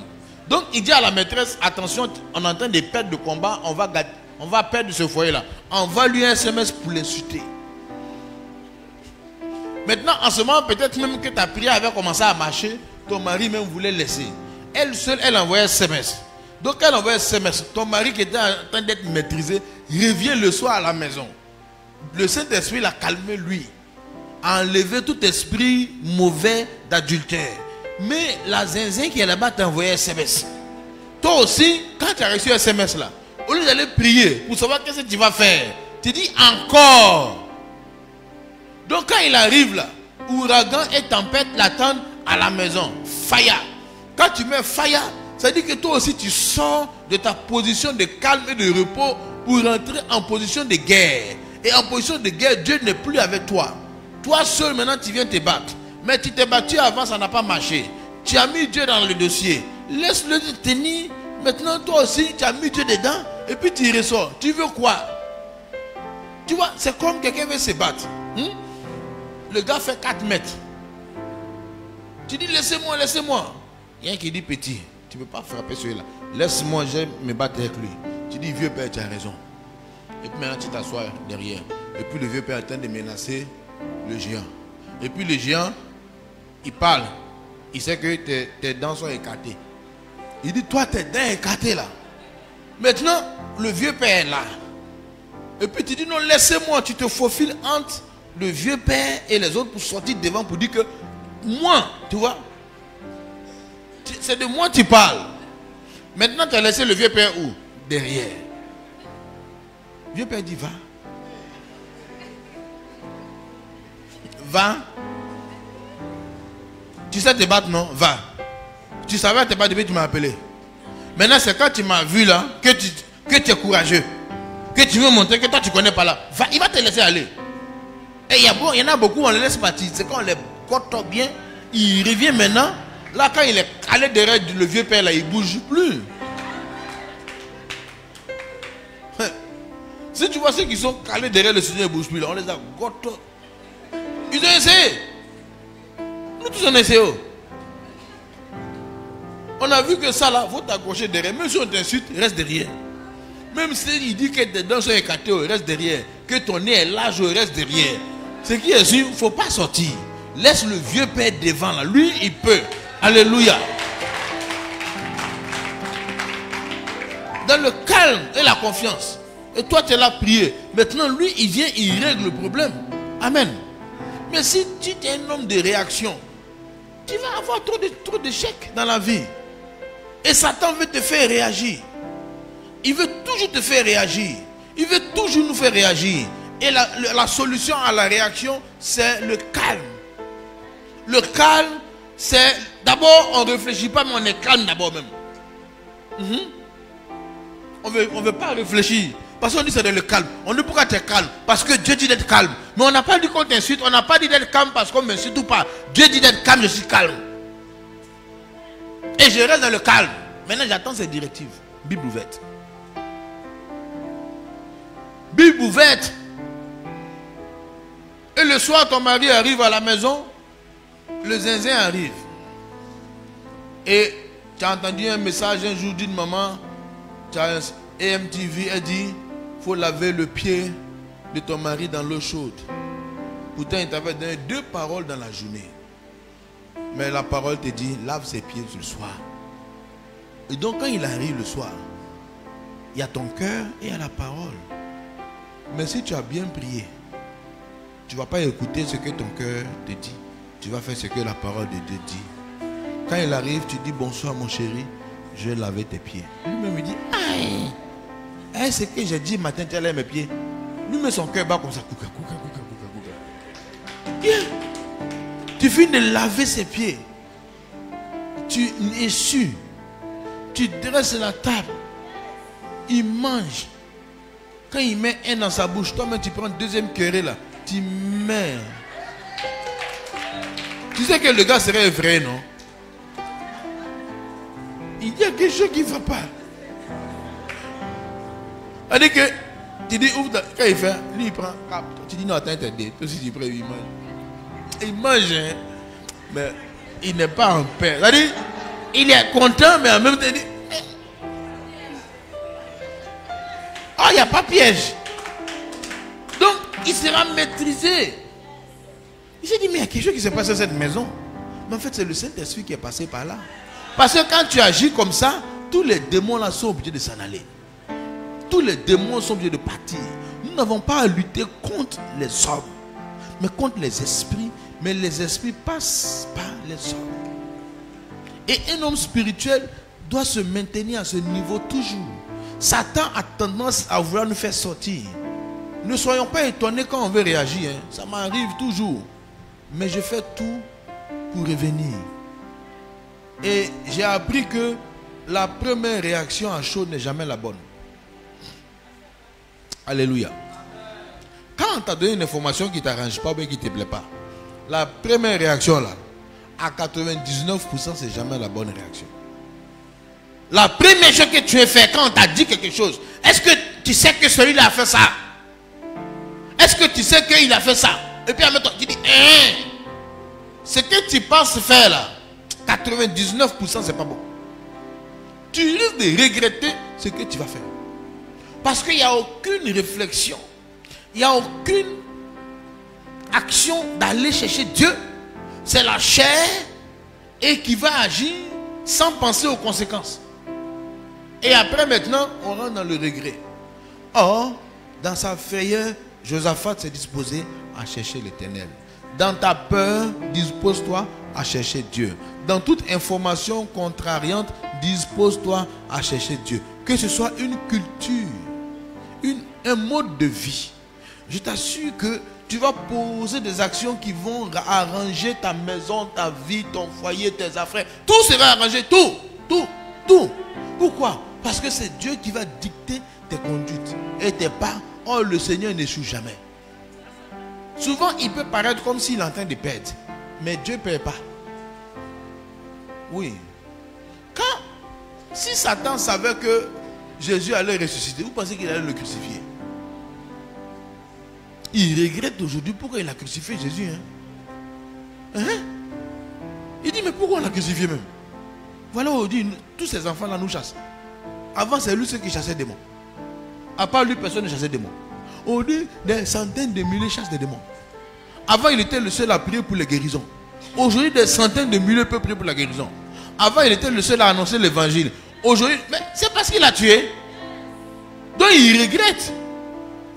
Donc il dit à la maîtresse, attention, on est en train de perdre le combat, on va perdre ce foyer-là. Envoie lui un SMS pour l'insulter. Maintenant, en ce moment, peut-être même que ta prière avait commencé à marcher, ton mari même voulait laisser. Elle seule, elle envoyait SMS. Donc elle envoyait SMS. Ton mari qui était en train d'être maîtrisé, revient le soir à la maison. Le Saint-Esprit l'a calmé lui. A enlevé tout esprit mauvais d'adultère. Mais la zinzin qui est là-bas t'a envoyé SMS. Toi aussi, quand tu as reçu SMS là, au lieu d'aller prier pour savoir qu'est-ce que tu vas faire, tu dis encore. Donc quand il arrive là, ouragan et tempête l'attendent à la maison. Faya. Quand tu mets faya, ça dit que toi aussi tu sors de ta position de calme et de repos pour rentrer en position de guerre. Et en position de guerre, Dieu n'est plus avec toi. Toi seul maintenant tu viens te battre. Mais tu t'es battu avant, ça n'a pas marché. Tu as mis Dieu dans le dossier. Laisse-le te tenir. Maintenant toi aussi tu as mis Dieu dedans. Et puis tu ressors. Tu veux quoi? Tu vois, c'est comme quelqu'un veut se battre. Le gars fait 4 mètres. Tu dis laissez-moi, laissez-moi. Il y a un qui dit petit, tu ne peux pas frapper celui-là. Laisse-moi, je me battre avec lui. Tu dis vieux père, tu as raison. Et puis maintenant tu t'assois derrière. Et puis le vieux père est en train de menacer le géant. Et puis le géant, il parle. Il sait que tes dents sont écartées. Il dit, toi, tes dents écartées là. Maintenant, le vieux père est là. Et puis tu dis, non, laissez-moi, tu te faufiles entre le vieux père et les autres pour sortir devant, pour dire que moi, tu vois, c'est de moi que tu parles. Maintenant, tu as laissé le vieux père où? Derrière. Le vieux père dit, va. Va. Tu sais te battre, non? Va. Tu savais te battre depuis que tu m'as appelé. Maintenant, c'est quand tu m'as vu là, que tu es courageux. Que tu veux montrer que toi tu ne connais pas là. Va, il va te laisser aller. Et il y en a beaucoup, on les laisse partir. C'est quand on les cote bien, il revient maintenant. Là, quand il est calé derrière le vieux père là, il ne bouge plus. Si tu vois ceux qui sont calés derrière le Seigneur, ils ne bougent plus là, on les a goto. Ils ont essayé. Nous tous on a essayé. On a vu que ça là, il faut t'accrocher derrière. Même si on t'insulte, reste derrière. Même s'il dit que tes dents sont écartées, reste derrière. Que ton nez est large, reste derrière. Ce qui est sûr, il ne faut pas sortir. Laisse le vieux père devant là. Lui, il peut. Alléluia. Dans le calme et la confiance. Et toi, tu es là prier. Maintenant, lui, il vient, il règle le problème. Amen. Mais si tu es un homme de réaction, tu vas avoir trop d'échecs dans la vie. Et Satan veut te faire réagir. Il veut toujours te faire réagir. Il veut toujours nous faire réagir. Et la solution à la réaction, c'est le calme. Le calme, c'est... D'abord, on ne réfléchit pas, mais on est calme d'abord même. On ne veut pas réfléchir. Parce qu'on dit c'est le calme. On dit pourquoi tu es calme? Parce que Dieu dit d'être calme. Mais on n'a pas dit qu'on t'insulte. On n'a pas dit d'être calme parce qu'on ne m'insulte ou pas. Dieu dit d'être calme, je suis calme. Et je reste dans le calme. Maintenant, j'attends ces directives. Bible ouverte. Bible ouverte. Et le soir, ton mari arrive à la maison. Le zinzin arrive. Et tu as entendu un message un jour d'une maman. Tu as un AMTV, elle dit, il faut laver le pied de ton mari dans l'eau chaude. Pourtant, il t'avait donné 2 paroles dans la journée. Mais la parole te dit, lave ses pieds le soir. Et donc, quand il arrive le soir, il y a ton cœur et il y a la parole. Mais si tu as bien prié, tu ne vas pas écouter ce que ton cœur te dit. Tu vas faire ce que la parole de Dieu dit. Quand il arrive, tu dis bonsoir mon chéri, je vais laver tes pieds. Lui-même il dit, aïe, c'est que j'ai dit matin, tu as lavé mes pieds. Lui-même son cœur bat comme ça. Tu finis de laver ses pieds. Tu essuies. Tu dresses la table. Il mange. Quand il met un dans sa bouche, toi-même tu prends 2e querelle là. Tu mets. Tu sais que le gars serait vrai, non? Il y a quelque chose qui ne va pas. C'est-à-dire que tu dis, ouvre, quand il fait, lui il prend, tu dis non, attends, toi aussi tu prends, il mange. Il mange, hein, mais il n'est pas en paix. C'est-à-dire, il est content, mais en même temps, il dit, ah, il n'y a pas piège. Donc, il sera maîtrisé. Il s'est dit, mais il y a quelque chose qui s'est passé dans cette maison. Mais en fait, c'est le Saint-Esprit qui est passé par là. Parce que quand tu agis comme ça, tous les démons là sont obligés de s'en aller. Tous les démons sont obligés de partir. Nous n'avons pas à lutter contre les hommes, mais contre les esprits. Mais les esprits passent par les hommes. Et un homme spirituel doit se maintenir à ce niveau toujours. Satan a tendance à vouloir nous faire sortir. Ne soyons pas étonnés quand on veut réagir. Hein. Ça m'arrive toujours. Mais je fais tout pour revenir. Et j'ai appris que la première réaction à chaud n'est jamais la bonne. Alléluia. Quand on t'a donné une information qui ne t'arrange pas ou qui ne te plaît pas, la première réaction là, à 99%, c'est jamais la bonne réaction. La première chose que tu as fait quand on t'a dit quelque chose, est-ce que tu sais que celui-là a fait ça? Est-ce que tu sais qu'il a fait ça? Et puis en même temps, tu dis, ce que tu penses faire là, 99% c'est pas bon. Tu risques de regretter ce que tu vas faire. Parce qu'il n'y a aucune réflexion. Il n'y a aucune action d'aller chercher Dieu, c'est la chair et qui va agir sans penser aux conséquences. Et après maintenant, on rentre dans le regret. Or, dans sa frayeur, Josaphat s'est disposé à chercher l'Éternel. Dans ta peur, dispose-toi à chercher Dieu. Dans toute information contrariante, dispose-toi à chercher Dieu. Que ce soit une culture, un mode de vie. Je t'assure que tu vas poser des actions qui vont arranger ta maison, ta vie, ton foyer, tes affaires. Tout sera arrangé, tout. Pourquoi? Parce que c'est Dieu qui va dicter tes conduites et tes pas. Oh, le Seigneur n'échoue jamais. Souvent, il peut paraître comme s'il est en train de perdre. Mais Dieu ne perd pas. Oui. Si Satan savait que Jésus allait ressusciter, vous pensez qu'il allait le crucifier? Il regrette aujourd'hui pourquoi il a crucifié Jésus. Il dit, mais pourquoi on l'a crucifié même? Voilà où on dit, tous ces enfants-là nous chassent. Avant, c'est lui ceux qui chassaient des démons. À part lui, personne ne chassait des démons. On dit, des centaines de milliers chassent des démons. Avant, il était le seul à prier pour les guérisons. Aujourd'hui, des centaines de milliers peuvent prier pour la guérison. Avant, il était le seul à annoncer l'évangile. Aujourd'hui, mais c'est parce qu'il a tué. Donc, il regrette.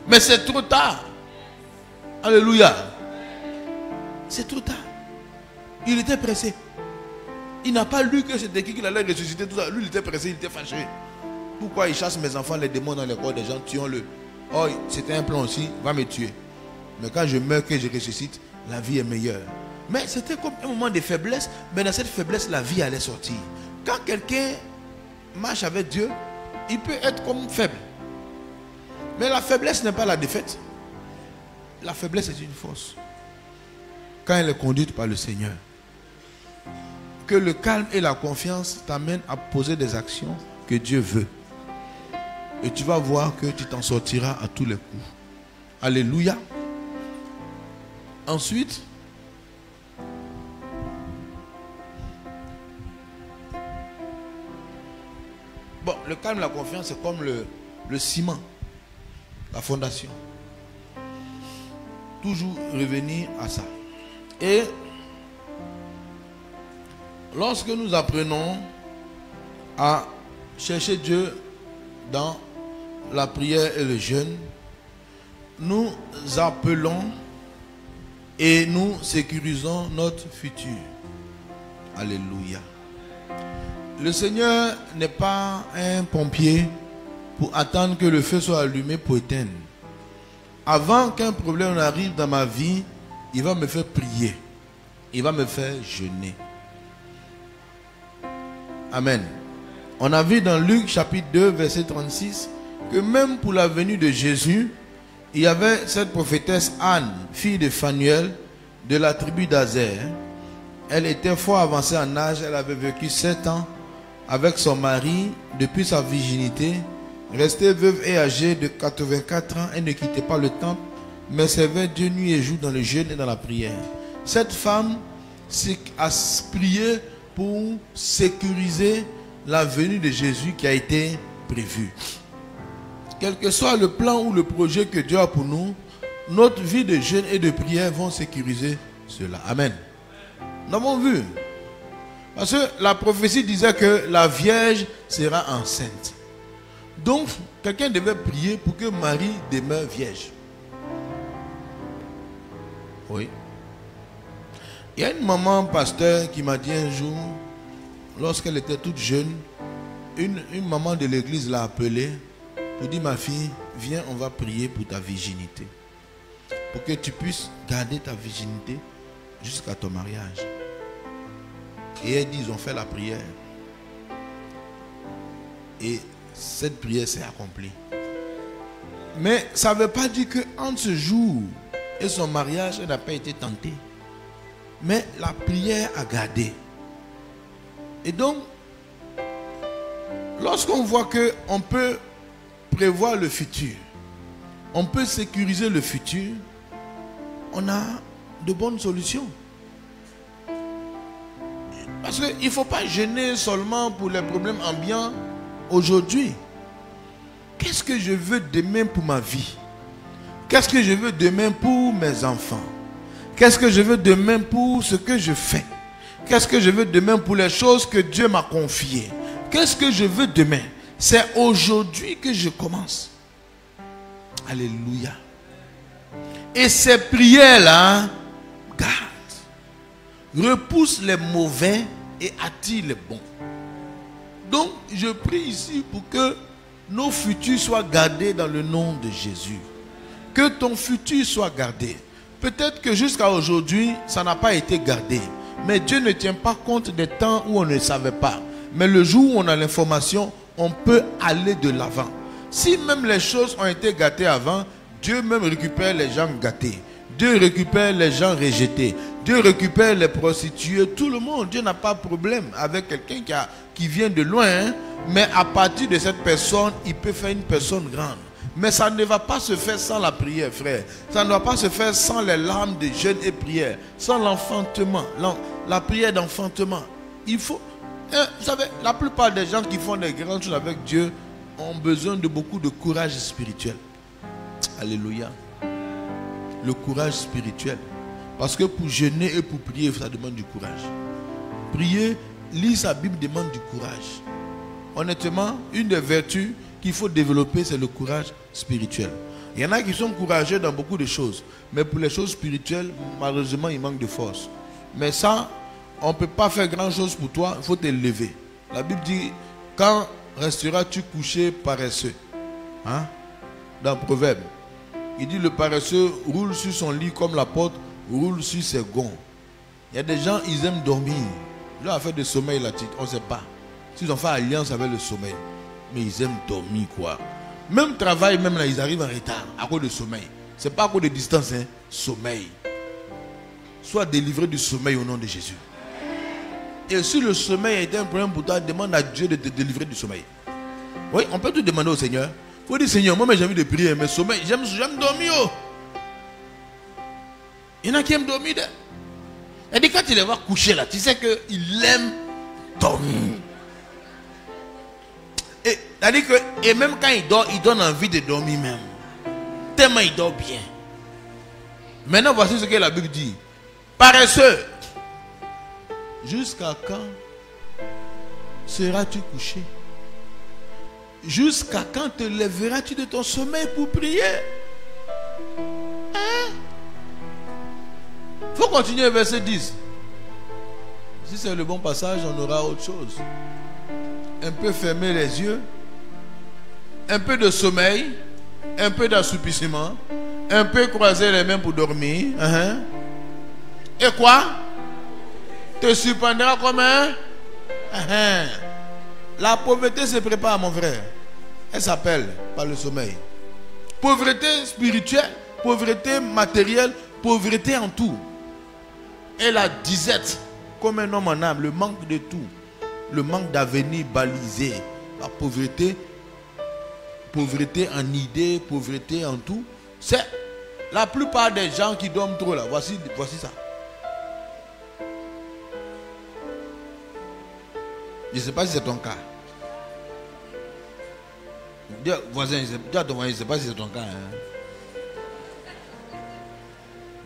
Mais c'est trop tard. Alléluia. C'est trop tard. Il était pressé. Il n'a pas lu que c'était qui qu'il allait ressusciter tout ça. Lui, il était pressé, il était fâché. Pourquoi il chasse mes enfants, les démons dans les corps des gens, tuons-le. Oh, c'était un plan aussi, va me tuer. Mais quand je meurs, que je ressuscite, la vie est meilleure. Mais c'était comme un moment de faiblesse. Mais dans cette faiblesse, la vie allait sortir. Quand quelqu'un marche avec Dieu, il peut être comme faible. Mais la faiblesse n'est pas la défaite. La faiblesse est une force. Quand elle est conduite par le Seigneur. Que le calme et la confiance t'amènent à poser des actions que Dieu veut. Et tu vas voir que tu t'en sortiras à tous les coups. Alléluia. Ensuite, bon, le calme et la confiance, c'est comme le ciment, la fondation. Toujours revenir à ça. Et lorsque nous apprenons à chercher Dieu dans la prière et le jeûne, nous appelons et nous sécurisons notre futur. Alléluia. Le Seigneur n'est pas un pompier pour attendre que le feu soit allumé pour éteindre. Avant qu'un problème arrive dans ma vie, il va me faire prier. Il va me faire jeûner. Amen. On a vu dans Luc chapitre 2 verset 36 que même pour la venue de Jésus, il y avait cette prophétesse Anne, fille de Phanuel, de la tribu d'Azer. Elle était fort avancée en âge, elle avait vécu 7 ans avec son mari depuis sa virginité. Restée veuve et âgée de 84 ans, elle ne quittait pas le temple, mais servait Dieu nuit et jour dans le jeûne et dans la prière. Cette femme a prié pour sécuriser la venue de Jésus qui a été prévue. Quel que soit le plan ou le projet que Dieu a pour nous, notre vie de jeûne et de prière vont sécuriser cela. Amen. Nous avons vu. Parce que la prophétie disait que la Vierge sera enceinte. Donc, quelqu'un devait prier pour que Marie demeure vierge. Oui. Il y a une maman pasteur qui m'a dit un jour, lorsqu'elle était toute jeune, une maman de l'église l'a appelée pour dire, ma fille, viens, on va prier pour ta virginité. Pour que tu puisses garder ta virginité jusqu'à ton mariage. Et elle dit, ils ont fait la prière. Et cette prière s'est accomplie. Mais ça ne veut pas dire qu'entre ce jour et son mariage, elle n'a pas été tentée. Mais la prière a gardé. Et donc, lorsqu'on voit qu'on peut prévoir le futur, on peut sécuriser le futur, on a de bonnes solutions. Parce qu'il ne faut pas jeûner seulement pour les problèmes ambiants aujourd'hui. Qu'est-ce que je veux demain pour ma vie? Qu'est-ce que je veux demain pour mes enfants? Qu'est-ce que je veux demain pour ce que je fais? Qu'est-ce que je veux demain pour les choses que Dieu m'a confiées? Qu'est-ce que je veux demain? C'est aujourd'hui que je commence. Alléluia. Et ces prières-là, garde, repousse les mauvais et attire les bons. Donc, je prie ici pour que nos futurs soient gardés dans le nom de Jésus. Que ton futur soit gardé. Peut-être que jusqu'à aujourd'hui, ça n'a pas été gardé. Mais Dieu ne tient pas compte des temps où on ne savait pas. Mais le jour où on a l'information, on peut aller de l'avant. Si même les choses ont été gâtées avant, Dieu même récupère les gens gâtés. Dieu récupère les gens rejetés. Dieu récupère les prostituées, tout le monde. Dieu n'a pas de problème avec quelqu'un qui vient de loin. Hein? Mais à partir de cette personne, il peut faire une personne grande. Mais ça ne va pas se faire sans la prière, frère. Ça ne va pas se faire sans les larmes de jeûne et prière. Sans l'enfantement, la prière d'enfantement. Il faut... Vous savez, la plupart des gens qui font des grandes choses avec Dieu ont besoin de beaucoup de courage spirituel. Alléluia. Le courage spirituel. Parce que pour jeûner et pour prier, ça demande du courage. Prier, lire sa Bible demande du courage. Honnêtement, une des vertus qu'il faut développer, c'est le courage spirituel. Il y en a qui sont courageux dans beaucoup de choses. Mais pour les choses spirituelles, malheureusement, il manque de force. Mais ça, on ne peut pas faire grand chose pour toi, il faut te lever. La Bible dit, quand resteras-tu couché paresseux? Hein? Dans Proverbe. Il dit, le paresseux roule sur son lit comme la porte roule sur ses gonds. Il y a des gens, ils aiment dormir. Leur affaire de sommeil, là, on ne sait pas. S'ils ont fait alliance avec le sommeil. Mais ils aiment dormir, quoi. Même travail, même là, ils arrivent en retard à cause de sommeil. Ce n'est pas à cause de distance, hein. Sommeil. Sois délivré du sommeil au nom de Jésus. Et si le sommeil est un problème pour toi, demande à Dieu de te délivrer du sommeil. Oui, on peut tout demander au Seigneur. Il faut dire, Seigneur, moi j'ai envie de prier, mais sommeil, j'aime dormir. Oh. Il y en a qui aiment dormir. Et dit, quand il les voit coucher là, tu sais qu'il aime dormir. Et même quand il dort, il donne envie de dormir même. Tellement il dort bien. Maintenant, voici ce que la Bible dit. Paresseux, jusqu'à quand seras-tu couché? Jusqu'à quand te lèveras-tu de ton sommeil pour prier? Hein? Il faut continuer verset 10. Si c'est le bon passage, on aura autre chose. Un peu fermer les yeux, un peu de sommeil, un peu d'assoupissement, un peu croiser les mains pour dormir. Et quoi? Te surprendra comme un... La pauvreté se prépare, mon frère. Elle s'appelle par le sommeil. Pauvreté spirituelle, pauvreté matérielle, pauvreté en tout. Et la disette, comme un homme en âme, le manque de tout. Le manque d'avenir balisé. La pauvreté, pauvreté en idées, pauvreté en tout. C'est la plupart des gens qui dorment trop là. Voici ça. Je ne sais pas si c'est ton cas. Dis à ton voisin, je ne sais pas si c'est ton cas. Hein.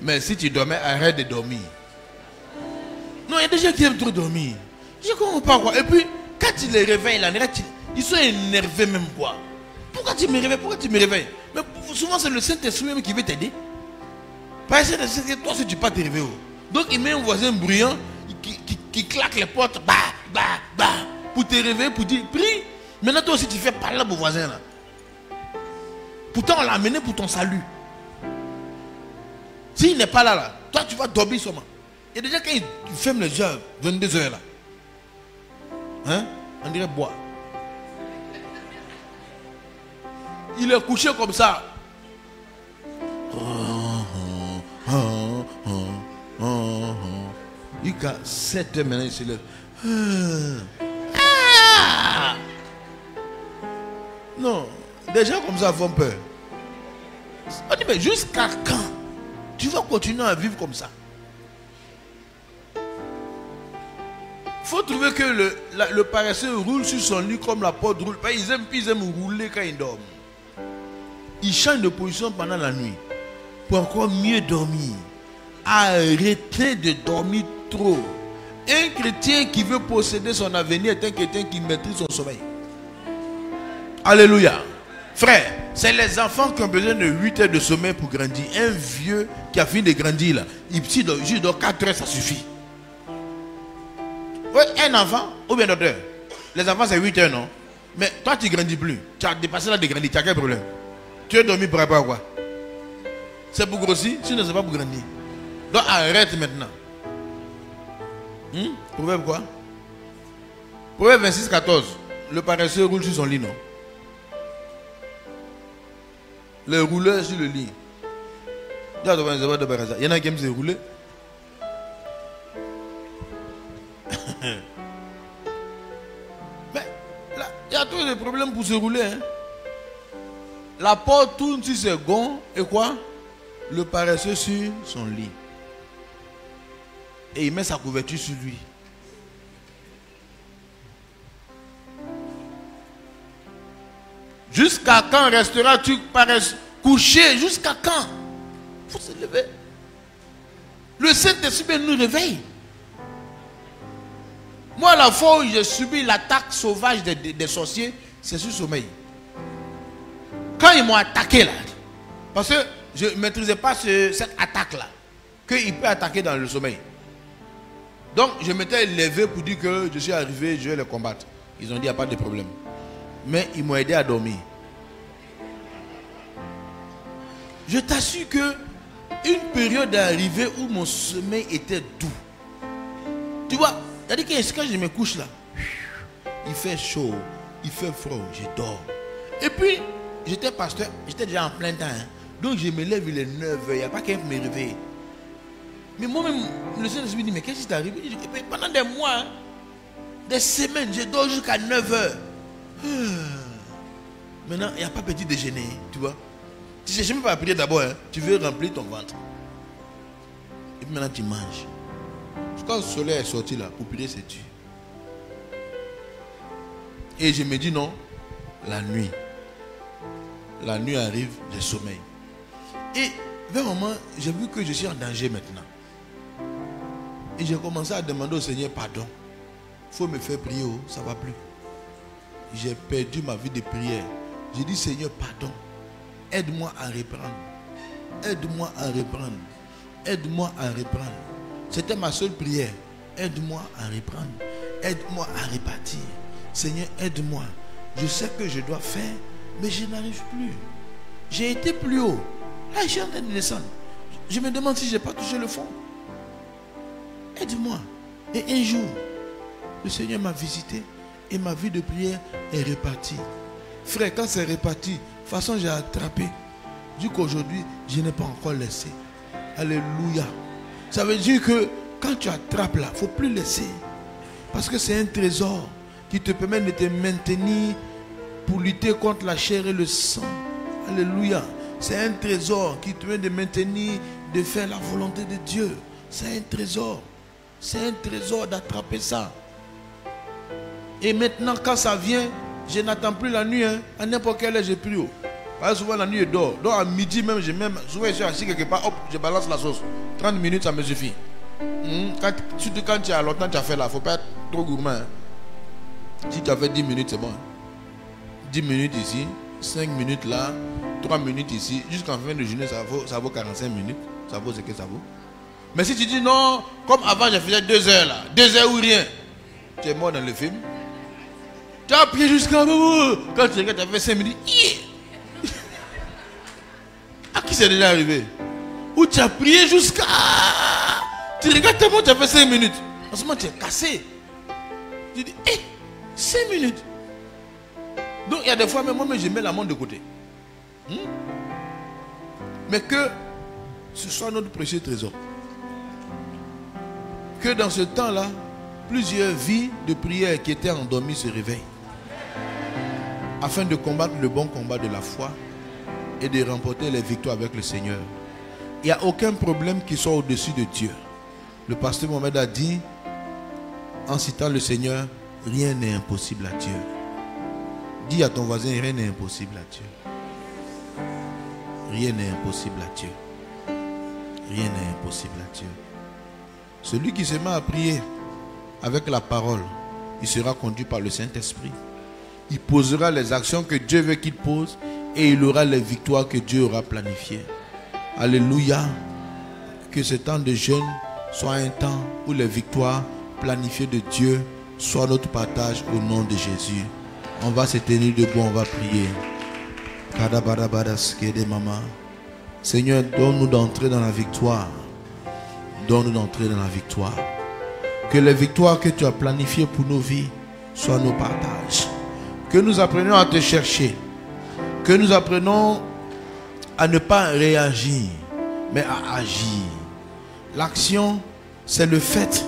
Mais si tu dormais, arrête de dormir. Non, il y a des gens qui aiment trop dormir. Je ne comprends pas quoi. Et puis, quand tu les réveilles, là, ils sont énervés même quoi. Pourquoi tu me réveilles? Pourquoi tu me réveilles? Mais souvent, c'est le Saint-Esprit même qui veut t'aider. Parce que toi, si tu ne peux pas te réveiller. Donc, il met un voisin bruyant qui claque les portes. Pour te réveiller, pour dire, prie. Maintenant, toi aussi, tu fais parler à mon voisin là. Pourtant, on l'a amené pour ton salut. S'il n'est pas là, toi, tu vas dormir seulement. Il y a des gens, quand ils ferment les yeux, 22 heures là. Hein? On dirait bois. Il est couché comme ça. Il a 7 heures maintenant, il se lève. Non, des gens comme ça font peur. On dit, mais jusqu'à quand tu vas continuer à vivre comme ça? Il faut trouver que le paresseux roule sur son lit comme la porte roule. Ils aiment rouler quand ils dorment. Ils changent de position pendant la nuit pour encore mieux dormir. arrêtez de dormir trop. Un chrétien qui veut posséder son avenir est un chrétien qui maîtrise son sommeil. Alléluia. Frère, c'est les enfants qui ont besoin de 8 heures de sommeil pour grandir. Un vieux qui a fini de grandir là, il dort 4 heures, ça suffit. Oui, un enfant, ou bien d'autres heures. Les enfants c'est 8 heures, non? Mais toi tu ne grandis plus. Tu as dépassé là de grandir, tu as quel problème? Tu as dormi pour rapport à quoi? C'est pour grossir, sinon c'est pas pour grandir. Donc arrête maintenant. Proverbe quoi? Proverbe 26, 14. Le paresseux roule sur son lit, non? Le rouleur sur le lit. Il y en a qui aiment se rouler. Mais là, il y a tous les problèmes pour se rouler. Hein? La porte tourne sur ses gonds et quoi? Le paresseux sur son lit. Et il met sa couverture sur lui. Jusqu'à quand resteras-tu couché? Jusqu'à quand? Il faut se lever. Le Saint-Esprit nous réveille. Moi, la fois où j'ai subi l'attaque sauvage des sorciers, c'est sur le sommeil. Quand ils m'ont attaqué là, parce que je ne maîtrisais pas cette attaque-là, qu'il peut attaquer dans le sommeil. Donc, je m'étais levé pour dire que je suis arrivé, je vais les combattre. Ils ont dit, il n'y a pas de problème. Mais ils m'ont aidé à dormir. Je t'assure que une période est arrivée où mon sommeil était doux. Tu vois, c'est-à-dire que quand je me couche là, il fait chaud, il fait froid, je dors. Et puis, j'étais pasteur, j'étais déjà en plein temps. Hein. Donc je me lève, il est 9h, il n'y a pas quelqu'un qui me réveille. Mais moi-même, le Seigneur me dit, mais qu'est-ce qui t'est arrivé? Pendant des mois, hein, des semaines, je dors jusqu'à 9h. Maintenant, il n'y a pas petit déjeuner, tu vois. Tu ne cherches même pas à prier d'abord, hein. Tu veux remplir ton ventre. Et puis maintenant, tu manges. Quand le soleil est sorti là, pour prier, c'est Dieu. Et je me dis non, la nuit. La nuit arrive, le sommeil. Et vers un moment, j'ai vu que je suis en danger maintenant. Et j'ai commencé à demander au Seigneur pardon. Il faut me faire prier, oh, ça ne va plus. J'ai perdu ma vie de prière. J'ai dit Seigneur, pardon. Aide-moi à reprendre. Aide-moi à reprendre. Aide-moi à reprendre. C'était ma seule prière. Aide-moi à reprendre. Aide-moi à repartir. Seigneur, aide-moi. Je sais que je dois faire, mais je n'arrive plus. J'ai été plus haut. Là, je suis en train de descendre. Je me demande si je n'ai pas touché le fond. Aide-moi. Et un jour, le Seigneur m'a visité et ma vie de prière est repartie. Frère, quand c'est reparti, de toute façon, j'ai attrapé. Du coup, aujourd'hui, je n'ai pas encore laissé. Alléluia. Ça veut dire que quand tu attrapes là, il ne faut plus laisser. Parce que c'est un trésor qui te permet de te maintenir pour lutter contre la chair et le sang. Alléluia. C'est un trésor qui te permet de maintenir, de faire la volonté de Dieu. C'est un trésor. C'est un trésor d'attraper ça. Et maintenant, quand ça vient, je n'attends plus la nuit. Hein. À n'importe quelle heure, je prie. Parce que souvent, la nuit, je dors. Donc, à midi même, souvent, je suis assis quelque part, hop, je balance la sauce. 30 minutes, ça me suffit. Surtout quand tu as longtemps, tu as fait là. Il ne faut pas être trop gourmand. Hein. Si tu as fait 10 minutes, c'est bon. 10 minutes ici, 5 minutes là, 3 minutes ici. Jusqu'en fin de journée, ça vaut 45 minutes. Ça vaut ce que ça vaut. Mais si tu dis non, comme avant, je faisais 2 heures là. 2 heures ou rien. Tu es mort dans le film. Tu as prié jusqu'à... Quand tu regardes, tu as fait 5 minutes. À qui c'est déjà arrivé? Où tu as prié jusqu'à... Tu regardes tellement, tu as fait 5 minutes. En ce moment, tu es cassé. Tu dis, 5 minutes. Donc, il y a des fois, même moi, je mets la montre de côté. Mais que ce soit notre précieux trésor. Que dans ce temps-là, plusieurs vies de prière qui étaient endormies se réveillent. Afin de combattre le bon combat de la foi et de remporter les victoires avec le Seigneur. Il n'y a aucun problème qui soit au-dessus de Dieu. Le pasteur Mohamed a dit, en citant le Seigneur, rien n'est impossible à Dieu. Dis à ton voisin, rien n'est impossible à Dieu. Rien n'est impossible à Dieu. Rien n'est impossible à Dieu. Celui qui se met à prier avec la parole, il sera conduit par le Saint-Esprit. Il posera les actions que Dieu veut qu'il pose et il aura les victoires que Dieu aura planifiées. Alléluia. Que ce temps de jeûne soit un temps où les victoires planifiées de Dieu soient notre partage au nom de Jésus. On va se tenir debout, on va prier. Seigneur, donne-nous d'entrer dans la victoire. Donne-nous d'entrer dans la victoire. Que les victoires que tu as planifiées pour nos vies soient nos partages. Que nous apprenions à te chercher. Que nous apprenons à ne pas réagir, mais à agir. L'action, c'est le fait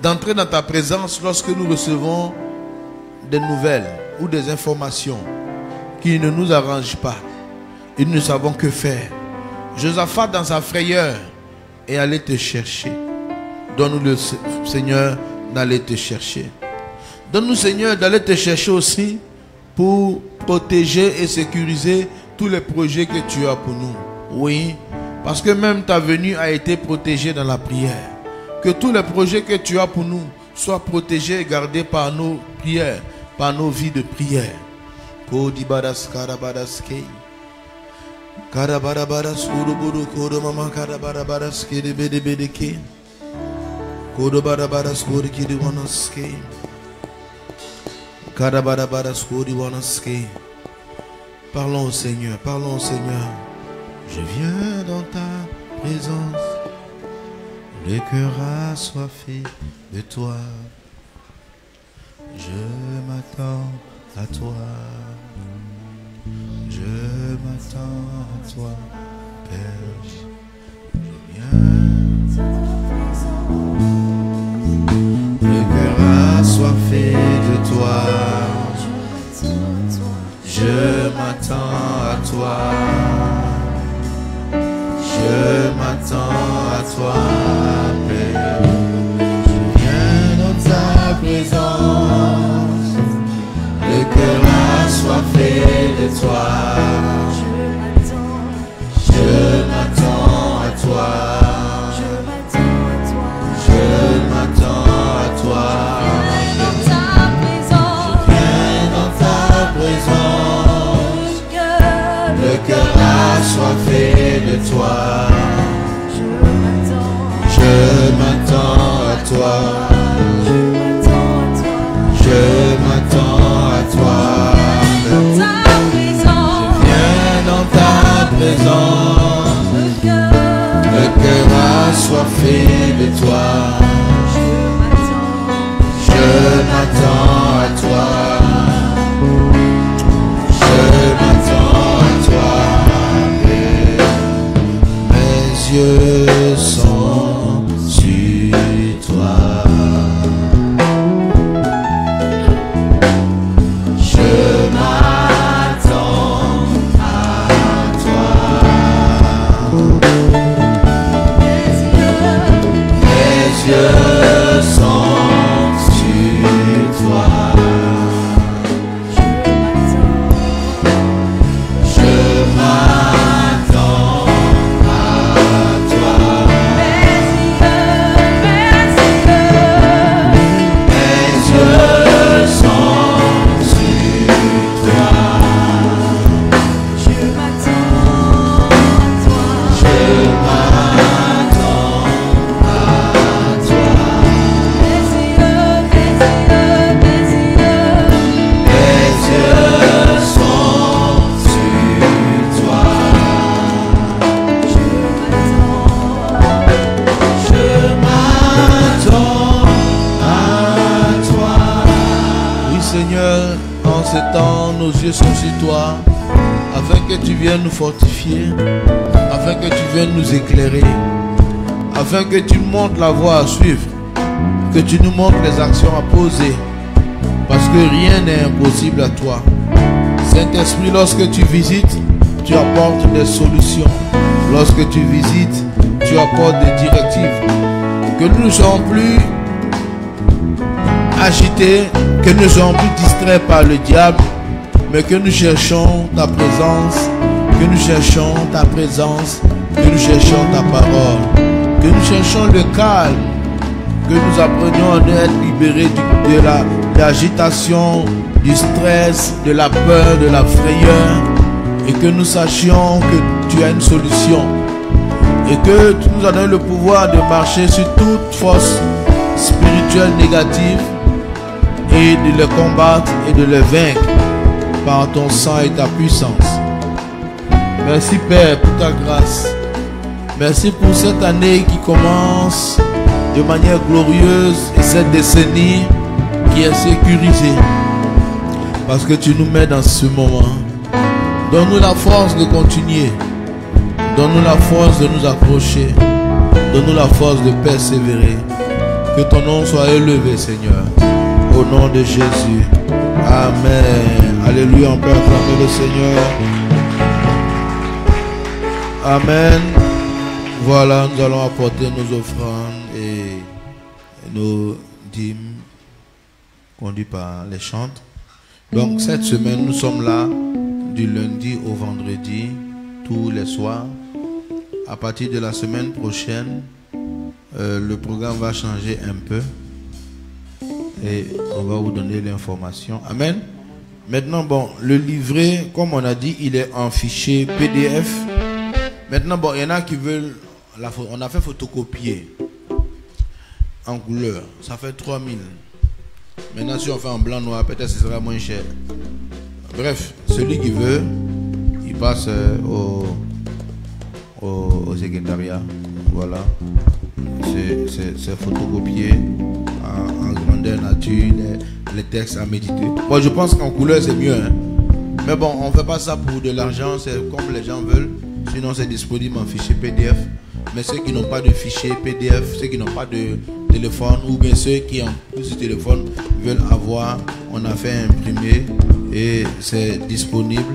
d'entrer dans ta présence lorsque nous recevons des nouvelles ou des informations qui ne nous arrangent pas et nous ne savons que faire. Josaphat, dans sa frayeur, est allé te chercher. Donne-nous, le Seigneur, d'aller te chercher. Donne-nous, Seigneur, d'aller te chercher aussi pour protéger et sécuriser tous les projets que tu as pour nous. Oui, parce que même ta venue a été protégée dans la prière. Que tous les projets que tu as pour nous soient protégés et gardés par nos prières, par nos vies de prière. Kodibadas karabadaske. Karabarabadas kuruburu kurumama karabarabadas kedebedebedeke. Kodobarabadas kurikidiwanaske. Karabarabadas kuriwanaske. Parlons au Seigneur, parlons au Seigneur. Je viens dans ta présence, le cœur assoiffé de toi. Je m'attends à toi. Je m'attends à toi, Père. Je viens. Le cœur assoiffé de toi. Je m'attends à toi. Je m'attends à toi, Père. Je viens dans ta présence. Le cœur assoiffé de toi. Je m'attends à toi. Je m'attends à toi. Je viens dans ta présence. Le cœur assoiffé de toi. Je m'attends à toi. Je m'attends à toi. Je viens dans ta présence. Le cœur assoiffé de toi. Je m'attends à toi. Je m'attends à toi. Mes yeux sont sur toi. Je m'attends à toi. Mes yeux sont sur toi. Je m'attends à toi. Mes yeux sont sur toi. Je m'attends à toi. Mes yeux sont sur toi. Je m'attends à toi. Oui, Seigneur, en ce temps, nos yeux sont sur toi, afin que tu viennes nous fortifier, afin que tu viennes nous éclairer, afin que tu nous montres la voie à suivre, que tu nous montres les actions à poser, parce que rien n'est impossible à toi. Saint-Esprit, lorsque tu visites, tu apportes des solutions. Lorsque tu visites, tu apportes des directives. Que nous ne soyons plus agités, que nous ne soyons plus distraits par le diable, mais que nous cherchons ta présence, que nous cherchons ta présence, que nous cherchions ta parole, que nous cherchions le calme, que nous apprenions à être libérés de l'agitation, du stress, de la peur, de la frayeur, et que nous sachions que tu as une solution, et que tu nous as donné le pouvoir de marcher sur toute force spirituelle négative et de les combattre et de les vaincre par ton sang et ta puissance. Merci Père pour ta grâce. Merci pour cette année qui commence de manière glorieuse et cette décennie qui est sécurisée. Parce que tu nous mets dans ce moment. Donne-nous la force de continuer. Donne-nous la force de nous accrocher. Donne-nous la force de persévérer. Que ton nom soit élevé, Seigneur. Au nom de Jésus. Amen. Alléluia, on peut acclamer le Seigneur. Amen. Voilà, nous allons apporter nos offrandes et nos dîmes conduits par les chantres. Donc cette semaine, nous sommes là du lundi au vendredi, tous les soirs. À partir de la semaine prochaine, le programme va changer un peu et on va vous donner l'information. Amen. Maintenant, bon, le livret, comme on a dit, il est en fichier PDF. Maintenant, bon, il y en a qui veulent, on a fait photocopier en couleur, ça fait 3000. Maintenant, si on fait en blanc noir, peut-être ce sera moins cher. Bref, celui qui veut, il passe au secrétariat. Voilà. C'est photocopié en grandeur nature, les textes à méditer. Bon, je pense qu'en couleur, c'est mieux. Hein? Mais bon, on ne fait pas ça pour de l'argent, c'est comme les gens veulent. Sinon, c'est disponible en fichier PDF. Mais ceux qui n'ont pas de fichier PDF, ceux qui n'ont pas de téléphone, ou bien ceux qui ont plus de téléphone veulent avoir, on a fait imprimer et c'est disponible.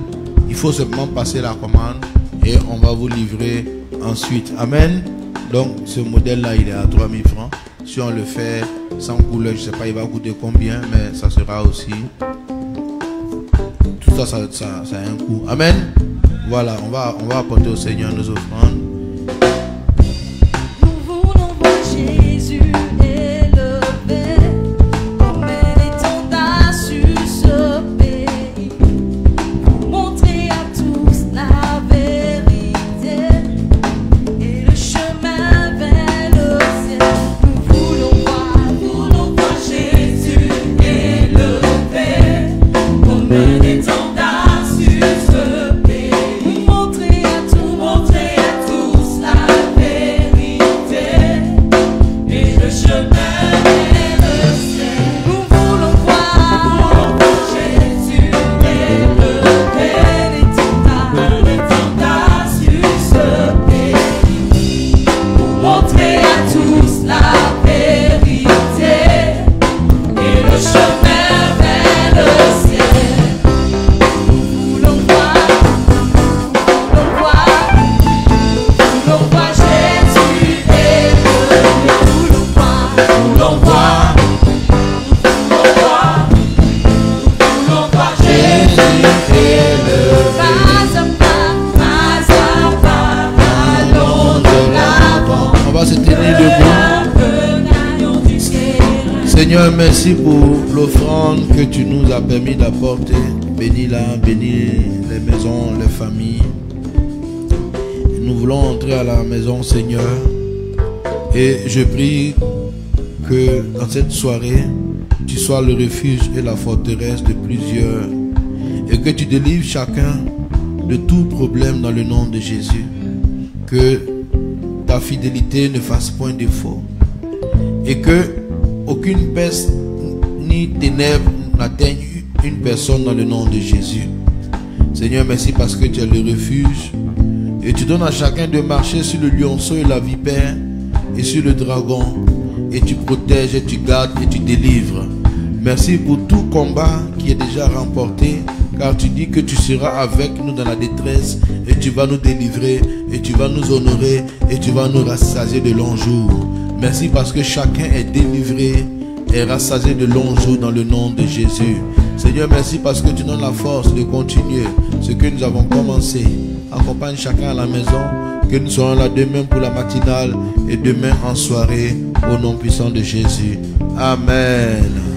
Il faut simplement passer la commande et on va vous livrer ensuite. Amen. Donc, ce modèle-là, il est à 3000 francs. Si on le fait sans couleur, je ne sais pas, il va coûter combien, mais ça sera aussi. Tout ça, ça a un coût. Amen. Voilà, on va apporter au Seigneur nos offrandes. Nous voulons voir Jésus élevé, comme un étendard sur ce pays, pour montrer à tous la vérité et le chemin vers le ciel. Nous voulons voir Jésus élevé, comme un étendard sur ce pays. Montrer à tous la vérité et le chemin vers le ciel. Nous voulons voir Jésus élevé, l'étendard sur ce pays, pour montrer à tous la vérité et le chemin vers le ciel. Nous voulons voir Jésus élevé, voulons voir Jésus élevé. Pas à pas, allons de l'avant. On va se tenir debout. Seigneur, merci pour l'offrande que tu nous as permis d'apporter. Bénis-la, bénis les maisons, les familles. Nous voulons entrer à la maison, Seigneur. Et je prie que dans cette soirée, tu sois le refuge et la forteresse de plusieurs. Et que tu délivres chacun de tout problème dans le nom de Jésus. Que ta fidélité ne fasse point défaut. Et que aucune peste ni ténèbres n'atteigne une personne dans le nom de Jésus. Seigneur, merci parce que tu es le refuge. Et tu donnes à chacun de marcher sur le lionceau et la vipère et sur le dragon. Et tu protèges et tu gardes et tu délivres. Merci pour tout combat qui est déjà remporté. Car tu dis que tu seras avec nous dans la détresse. Et tu vas nous délivrer. Et tu vas nous honorer. Et tu vas nous rassasier de longs jours. Merci parce que chacun est délivré et rassasié de longs jours dans le nom de Jésus. Seigneur, merci parce que tu donnes la force de continuer ce que nous avons commencé. accompagne chacun à la maison, que nous serons là demain pour la matinale et demain en soirée, au nom puissant de Jésus. Amen.